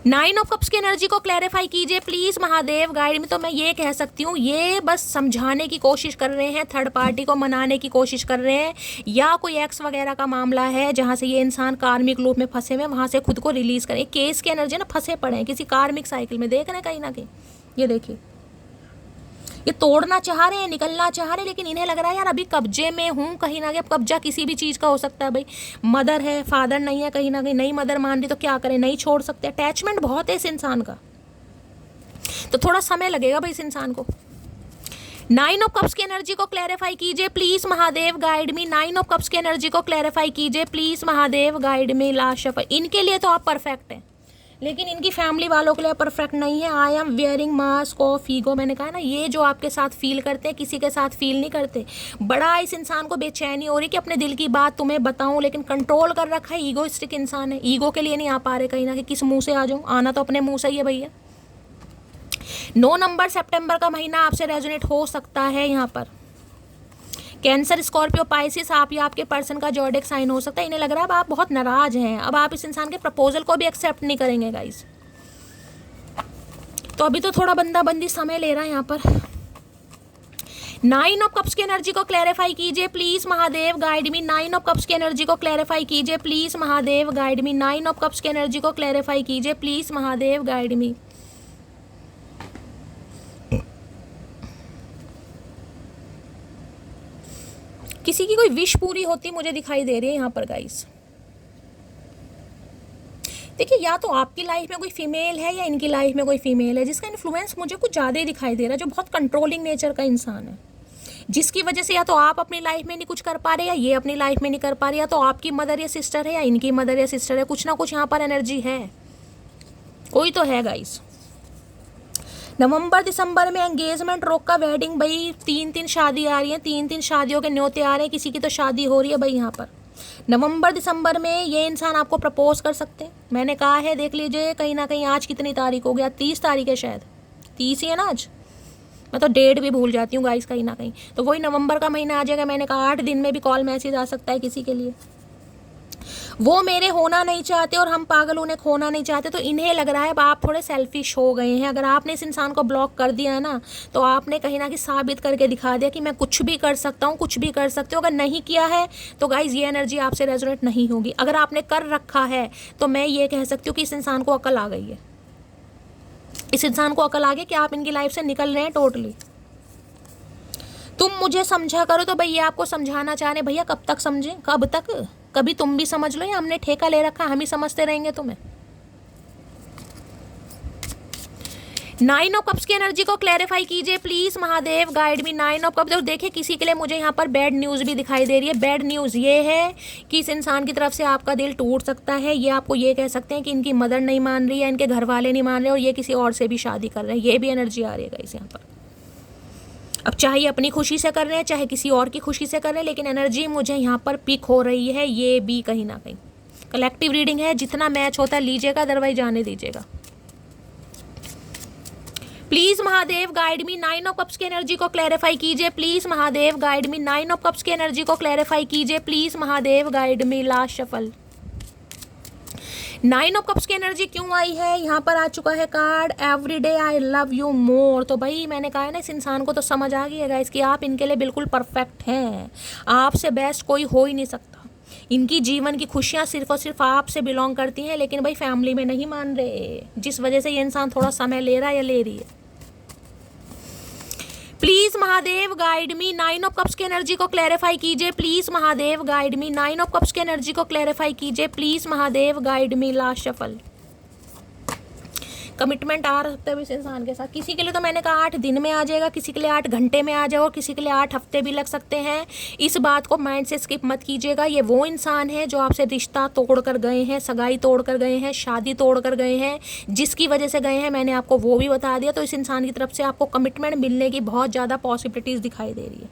9 ऑफ कप्स की एनर्जी को क्लैरिफाई कीजिए प्लीज महादेव गाइड में। तो मैं ये कह सकती हूँ ये बस समझाने की कोशिश कर रहे हैं, थर्ड पार्टी को मनाने की कोशिश कर रहे हैं, या कोई एक्स वगैरह का मामला है जहाँ से ये इंसान कार्मिक लूप में फंसे हुए, वहाँ से खुद को रिलीज करें। केस की एनर्जी ना, फंसे पड़े हैं किसी कार्मिक साइकिल में, देख रहे हैं कहीं ना कहीं, ये देखिए ये तोड़ना चाह रहे हैं, निकलना चाह रहे हैं, लेकिन इन्हें लग रहा है यार अभी कब्जे में हूँ कहीं ना कहीं। अब कब्जा किसी भी चीज़ का हो सकता है भाई, मदर है फादर नहीं है, कहीं ना कहीं नहीं मदर मान रही तो क्या करें, नहीं छोड़ सकते, अटैचमेंट बहुत है इस इंसान का, तो थोड़ा समय लगेगा भाई इस इंसान को। 9 ऑफ कप्स की एनर्जी को क्लैरिफाई कीजिए please Mahadev guide me. 9 of cups की एनर्जी को क्लैरिफाई कीजिए please Mahadev guide me. Last shuffle, इनके लिए तो आप परफेक्ट हैं, लेकिन इनकी फैमिली वालों के लिए परफेक्ट नहीं है। I am wearing mask of ego, मैंने कहा ना ये जो आपके साथ फील करते हैं किसी के साथ फील नहीं करते। बड़ा इस इंसान को बेचैनी हो रही कि अपने दिल की बात तुम्हें बताऊं, लेकिन कंट्रोल कर रखा है, ईगोइस्टिक इंसान है, ईगो के लिए नहीं आ पा रहे कहीं ना कहीं, किस मुंह से आ जाऊं, आना तो अपने मुंह से ही है भैया। 9 नंबर सितंबर का महीना आपसे रेजोनेट हो सकता है यहाँ पर। कैंसर, स्कॉर्पियो, पाइसिस, आप या आपके पर्सन का जॉडिक साइन हो सकता है। इन्हें लग रहा है अब आप बहुत नाराज हैं, अब आप इस इंसान के प्रपोजल को भी एक्सेप्ट नहीं करेंगे गाइस, तो अभी तो थोड़ा बंदा बंदी समय ले रहा है यहाँ पर। 9 ऑफ कप्स की एनर्जी को क्लैरिफाई कीजिए please Mahadev guide me. 9 of cups की एनर्जी को क्लैरिफाई कीजिए please Mahadev guide me. 9 of cups की एनर्जी को क्लैरिफाई कीजिए प्लीज महादेव गाइड मी। किसी की कोई विश पूरी होती मुझे दिखाई दे रही है यहाँ पर गाइस। देखिए या तो आपकी लाइफ में कोई फीमेल है या इनकी लाइफ में कोई फीमेल है जिसका इन्फ्लुएंस मुझे कुछ ज़्यादा ही दिखाई दे रहा है, जो बहुत कंट्रोलिंग नेचर का इंसान है, जिसकी वजह से या तो आप अपनी लाइफ में नहीं कुछ कर पा रहे या ये अपनी लाइफ में नहीं कर पा रहे, या तो आपकी मदर या सिस्टर है या इनकी मदर या सिस्टर है, कुछ ना कुछ यहाँ पर एनर्जी है, कोई तो है गाइस। नवंबर दिसंबर में एंगेजमेंट, रोक का वेडिंग, भाई 3 शादी आ रही है, 3 शादियों के न्योते आ रहे हैं, किसी की तो शादी हो रही है भाई यहाँ पर। नवंबर दिसंबर में ये इंसान आपको प्रपोज कर सकते हैं, मैंने कहा है देख लीजिए कहीं ना कहीं। आज कितनी तारीख हो गया, 30 तारीख है शायद, 30 ही है ना आज, मैं तो डेट भी भूल जाती हूँ गाइस कहीं ना कहीं। तो वही नवंबर का महीना आ जाएगा, मैंने कहा 8 दिन में भी कॉल मैसेज आ सकता है किसी के लिए। वो मेरे होना नहीं चाहते और हम पागल उन्हें खोना नहीं चाहते, तो इन्हें लग रहा है अब आप थोड़े सेल्फिश हो गए हैं। अगर आपने इस इंसान को ब्लॉक कर दिया है ना, तो आपने कहीं ना कहीं साबित करके दिखा दिया कि मैं कुछ भी कर सकता हूँ, कुछ भी कर सकते हो। अगर नहीं किया है तो गाइज ये एनर्जी आपसे रेजोनेट नहीं होगी। अगर आपने कर रखा है तो मैं ये कह सकती हूँ कि इस इंसान को अकल आ गई है, इस इंसान को अकल आ गई कि आप इनकी लाइफ से निकल रहे हैं टोटली। तुम मुझे समझा करो, तो भैया आपको समझाना चाह रहे भैया, कब तक समझें, कब तक, कभी तुम भी समझ लो या हमने ठेका ले रखा हम ही समझते रहेंगे तुम्हें। 9 ऑफ कप्स की एनर्जी को क्लैरिफाई कीजिए please Mahadev guide me. 9 of cups, देखिए किसी के लिए मुझे यहाँ पर बैड न्यूज़ भी दिखाई दे रही है। बैड न्यूज़ ये है कि इस इंसान की तरफ से आपका दिल टूट सकता है। ये आपको ये कह सकते हैं कि इनकी मदर नहीं मान रही है, इनके घर वाले नहीं मान रहे और ये किसी और से भी शादी कर रहे हैं, ये भी एनर्जी आ रही है गाइस यहाँ पर। अब चाहे अपनी खुशी से कर रहे हैं चाहे किसी और की खुशी से कर रहे हैं, लेकिन एनर्जी मुझे यहाँ पर पिक हो रही है, ये भी कहीं ना कहीं। कलेक्टिव रीडिंग है, जितना मैच होता है लीजिएगा, अदरवाइज जाने दीजिएगा please Mahadev guide me. 9 of cups की एनर्जी को क्लैरिफाई कीजिए please Mahadev guide me. 9 of cups की एनर्जी को क्लैरिफाई कीजिए please Mahadev guide me. Last shuffle, 9 of cups की एनर्जी क्यों आई है, यहाँ पर आ चुका है card everyday I love you more. तो भाई मैंने कहा है ना, इस इंसान को तो समझ आ गई है गाइस कि आप इनके लिए बिल्कुल परफेक्ट हैं, आपसे बेस्ट कोई हो ही नहीं सकता। इनकी जीवन की खुशियाँ सिर्फ और सिर्फ आपसे बिलोंग करती हैं, लेकिन भाई फैमिली में नहीं मान रहे, जिस वजह से ये इंसान थोड़ा समय ले रहा है या ले रही है। Please Mahadev guide me, 9 of cups की एनर्जी को क्लैरिफाई कीजिए please Mahadev guide me, 9 of cups की एनर्जी को क्लैरिफाई कीजिए please Mahadev guide me. Last shuffle, commitment आ सकते हैं इस इंसान के साथ। किसी के लिए तो मैंने कहा 8 दिन में आ जाएगा, किसी के लिए 8 घंटे में आ जाओ, किसी के लिए 8 हफ्ते भी लग सकते हैं। इस बात को माइंड से स्किप मत कीजिएगा। ये वो इंसान है जो आपसे रिश्ता तोड़ कर गए हैं, सगाई तोड़ कर गए हैं, शादी तोड़ कर गए हैं, जिसकी वजह से गए हैं मैंने आपको वो भी बता दिया। तो इस इंसान की तरफ से आपको कमिटमेंट मिलने की बहुत ज़्यादा पॉसिबिलिटीज़ दिखाई दे रही है।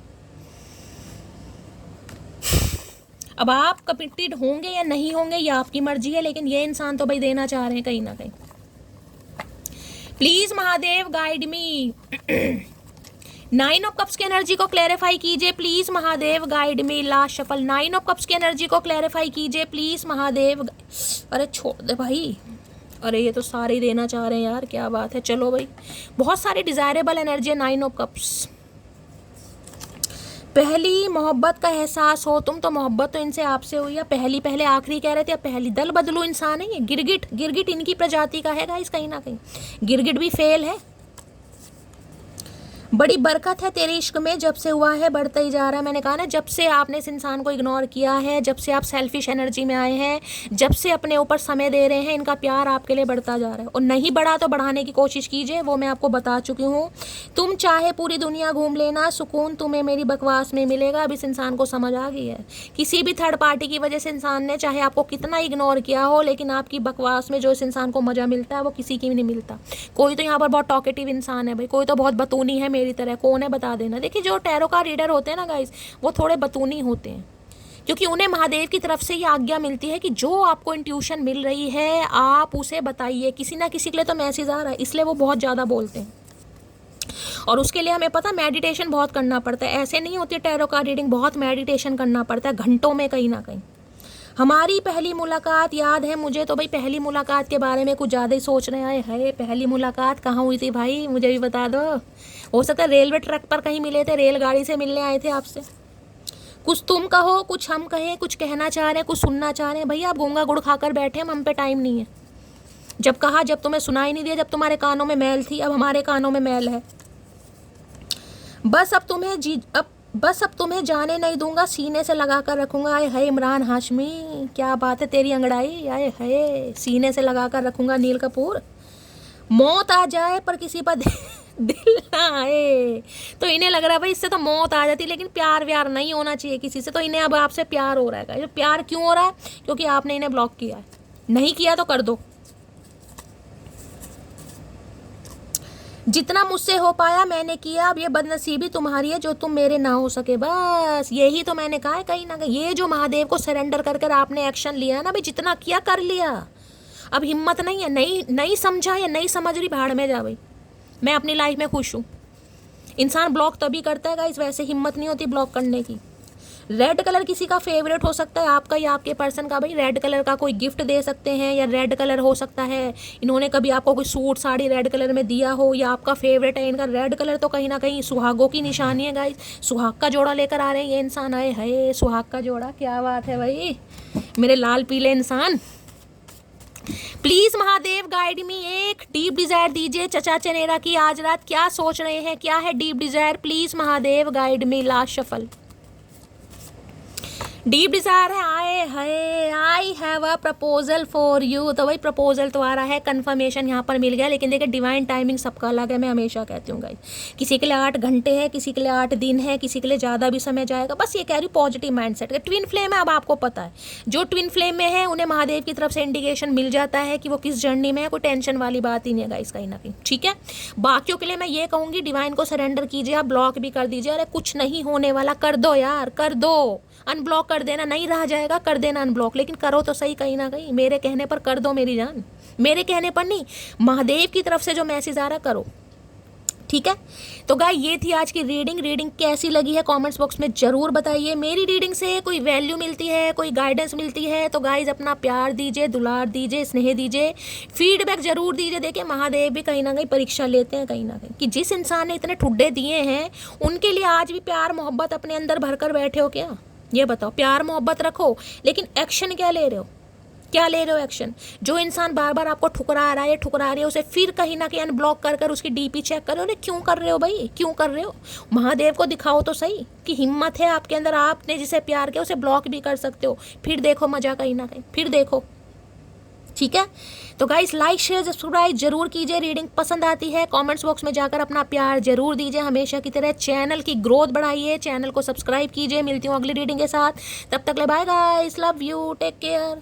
अब आप कमिटेड होंगे या नहीं होंगे ये आपकी मर्जी है, लेकिन ये इंसान तो भाई देना चाह रहे हैं कहीं ना कहीं। Please Mahadev guide me, 9 of cups की एनर्जी को क्लैरिफाई कीजिए please Mahadev guide me. Last shuffle, 9 of cups की एनर्जी को क्लैरिफाई कीजिए प्लीज महादेव। अरे छोड़ दे भाई, अरे ये तो सारे ही देना चाह रहे हैं यार, क्या बात है। चलो भाई, बहुत सारी डिजायरेबल एनर्जी है 9 ऑफ कप्स। पहली मोहब्बत का एहसास हो, तुम तो मोहब्बत तो इनसे आपसे हुई है, पहले आखिरी कह रहे थे, पहली दल बदलू इंसान है ये। गिरगिट इनकी प्रजाति का है गाइस, कहीं ना कहीं गिरगिट भी फेल है। बड़ी बरकत है तेरे इश्क में, जब से हुआ है बढ़ता ही जा रहा है। मैंने कहा ना, जब से आपने इस इंसान को इग्नोर किया है, जब से आप सेल्फिश एनर्जी में आए हैं, जब से अपने ऊपर समय दे रहे हैं, इनका प्यार आपके लिए बढ़ता जा रहा है। और नहीं बढ़ा तो बढ़ाने की कोशिश कीजिए, वो मैं आपको बता चुकी हूँ। तुम चाहे पूरी दुनिया घूम लेना, सुकून तुम्हें मेरी बकवास में मिलेगा। अब इस इंसान को समझ आ गई है, किसी भी थर्ड पार्टी की वजह से इंसान ने चाहे आपको कितना इग्नोर किया हो, लेकिन आपकी बकवास में जो इस इंसान को मजा मिलता है वो किसी की भी नहीं मिलता। कोई तो यहाँ पर बहुत टॉकेटिव इंसान है भाई, कोई तो बहुत बतूनी है मेरी तरह। कौन है बता देना। देखिए, जो टैरो का रीडर होते हैं ना गाइस, वो थोड़े बतूनी होते हैं, क्योंकि उन्हें महादेव की तरफ से ये आज्ञा मिलती है कि जो आपको इंट्यूशन मिल रही है आप उसे बताइए। किसी ना किसी के लिए तो मैसेज आ रहा है, इसलिए वो बहुत ज़्यादा बोलते हैं। और उसके लिए हमें पता, मेडिटेशन बहुत करना पड़ता है। ऐसे नहीं होती टैरो का रीडिंग, बहुत मेडिटेशन करना पड़ता है, घंटों में कहीं ना कहीं। हमारी पहली मुलाकात याद है मुझे, तो भाई पहली मुलाकात के बारे में कुछ ज़्यादा ही सोच रहे हैं। है पहली मुलाकात कहाँ हुई थी भाई, मुझे भी बता दो। हो सकता है रेलवे ट्रैक पर कहीं मिले थे, रेलगाड़ी से मिलने आए थे आपसे। कुछ तुम कहो, कुछ हम कहें, कुछ कहना चाह रहे हैं, कुछ सुनना चाह रहे हैं। भैया आप घूंगा गुड़ खाकर बैठे, हम पे टाइम नहीं है। जब कहा, जब तुम्हें सुनाई नहीं दिया, जब तुम्हारे कानों में मैल थी, अब हमारे कानों में मैल है। बस अब तुम्हें जाने नहीं दूंगा, सीने से लगा कर रखूंगा। आए है इमरान हाशमी, क्या बात है तेरी अंगड़ाई। आए है, सीने से लगा कर रखूंगा नील कपूर। मौत आ जाए पर किसी पर दिल ना आए। तो इन्हें लग रहा है भाई इससे तो मौत आ जाती, लेकिन प्यार व्यार नहीं होना चाहिए किसी से। तो इन्हें अब आपसे प्यार हो रहा है। प्यार क्यों हो रहा है? क्योंकि आपने इन्हें ब्लॉक किया है। नहीं किया तो कर दो। जितना मुझसे हो पाया मैंने किया, अब ये बदनसीबी तुम्हारी है जो तुम मेरे ना हो सके। बस यही तो मैंने कहा है कहीं ना कहीं। ये जो महादेव को सरेंडर कर कर आपने एक्शन लिया है ना भाई, जितना किया कर लिया। अब हिम्मत नहीं है, नहीं समझा या नहीं समझ रही, भाड़ में जा भाई। मैं अपनी लाइफ में खुश हूँ। इंसान ब्लॉक तभी करता है गाइस, वैसे हिम्मत नहीं होती ब्लॉक करने की। रेड कलर किसी का फेवरेट हो सकता है, आपका या आपके पर्सन का। भाई रेड कलर का कोई गिफ्ट दे सकते हैं, या रेड कलर हो सकता है इन्होंने कभी आपको कोई सूट साड़ी रेड कलर में दिया हो, या आपका फेवरेट है इनका। रेड कलर तो कहीं ना कहीं सुहागों की निशानी है गाइस। सुहाग का जोड़ा लेकर आ रहे हैं ये इंसान। आए है सुहाग का जोड़ा, क्या बात है भाई मेरे लाल पीले इंसान। प्लीज महादेव गाइड मी, एक डीप डिजायर दीजिए चचा चनेरा की। आज रात क्या सोच रहे हैं, क्या है deep Dzire? Please Mahadev guide me. Last shuffle, deep Dzire है। आए है, I have a proposal for you. तो भाई प्रपोजल तो आ रहा है, कंफर्मेशन यहाँ पर मिल गया। लेकिन देखिए डिवाइन टाइमिंग सबका अलग है, मैं हमेशा कहती हूँ गाइस। किसी के लिए 8 घंटे है, किसी के लिए 8 दिन है, किसी के लिए ज़्यादा भी समय जाएगा। बस ये कह रही हूँ पॉजिटिव माइंडसेट। ट्विन फ्लेम है, अब आपको पता है जो ट्विन फ्लेम में है उन्हें महादेव की तरफ से इंडिकेशन मिल जाता है कि वो किस जर्नी में है। कोई टेंशन वाली बात ही नहीं है गाइस कहीं ना कहीं, ठीक है। बाकियों के लिए मैं ये कहूँगी डिवाइन को सरेंडर कीजिए, आप ब्लॉक भी कर दीजिए। अरे कुछ नहीं होने वाला, कर दो यार, कर दो। अनब्लॉक कर देना, नहीं रह जाएगा, कर देना अनब्लॉक। लेकिन करो तो सही कहीं ना कहीं, मेरे कहने पर कर दो मेरी जान। मेरे कहने पर नहीं, महादेव की तरफ से जो मैसेज आ रहा करो, ठीक है। तो गाइस ये थी आज की रीडिंग कैसी लगी है कमेंट्स बॉक्स में ज़रूर बताइए। मेरी रीडिंग से कोई वैल्यू मिलती है, कोई गाइडेंस मिलती है तो गाइस अपना प्यार दीजिए, दुलार दीजिए, स्नेह दीजिए, फीडबैक ज़रूर दीजिए। देखिए महादेव भी कहीं ना कहीं परीक्षा लेते हैं कहीं ना कहीं, कि जिस इंसान ने इतने ठुड्डे दिए हैं उनके लिए आज भी प्यार मोहब्बत अपने अंदर भर कर बैठे हो क्या? ये बताओ। प्यार मोहब्बत रखो लेकिन एक्शन क्या ले रहे हो? क्या ले रहे हो एक्शन? जो इंसान बार बार आपको ठुकरा रहा है उसे फिर कहीं ना कहीं अनब्लॉक कर कर उसकी डीपी चेक करो। अरे क्यों कर रहे हो भाई, क्यों कर रहे हो? महादेव को दिखाओ तो सही कि हिम्मत है आपके अंदर, आपने जिसे प्यार किया उसे ब्लॉक भी कर सकते हो। फिर देखो मजा कहीं ना कहीं, फिर देखो। ठीक है। तो गाइस लाइक शेयर सब्सक्राइब जरूर कीजिए। रीडिंग पसंद आती है कमेंट्स बॉक्स में जाकर अपना प्यार जरूर दीजिए। हमेशा की तरह चैनल की ग्रोथ बढ़ाइए, चैनल को सब्सक्राइब कीजिए। मिलती हूँ अगली रीडिंग के साथ, तब तक ले bye guys, love you, take care.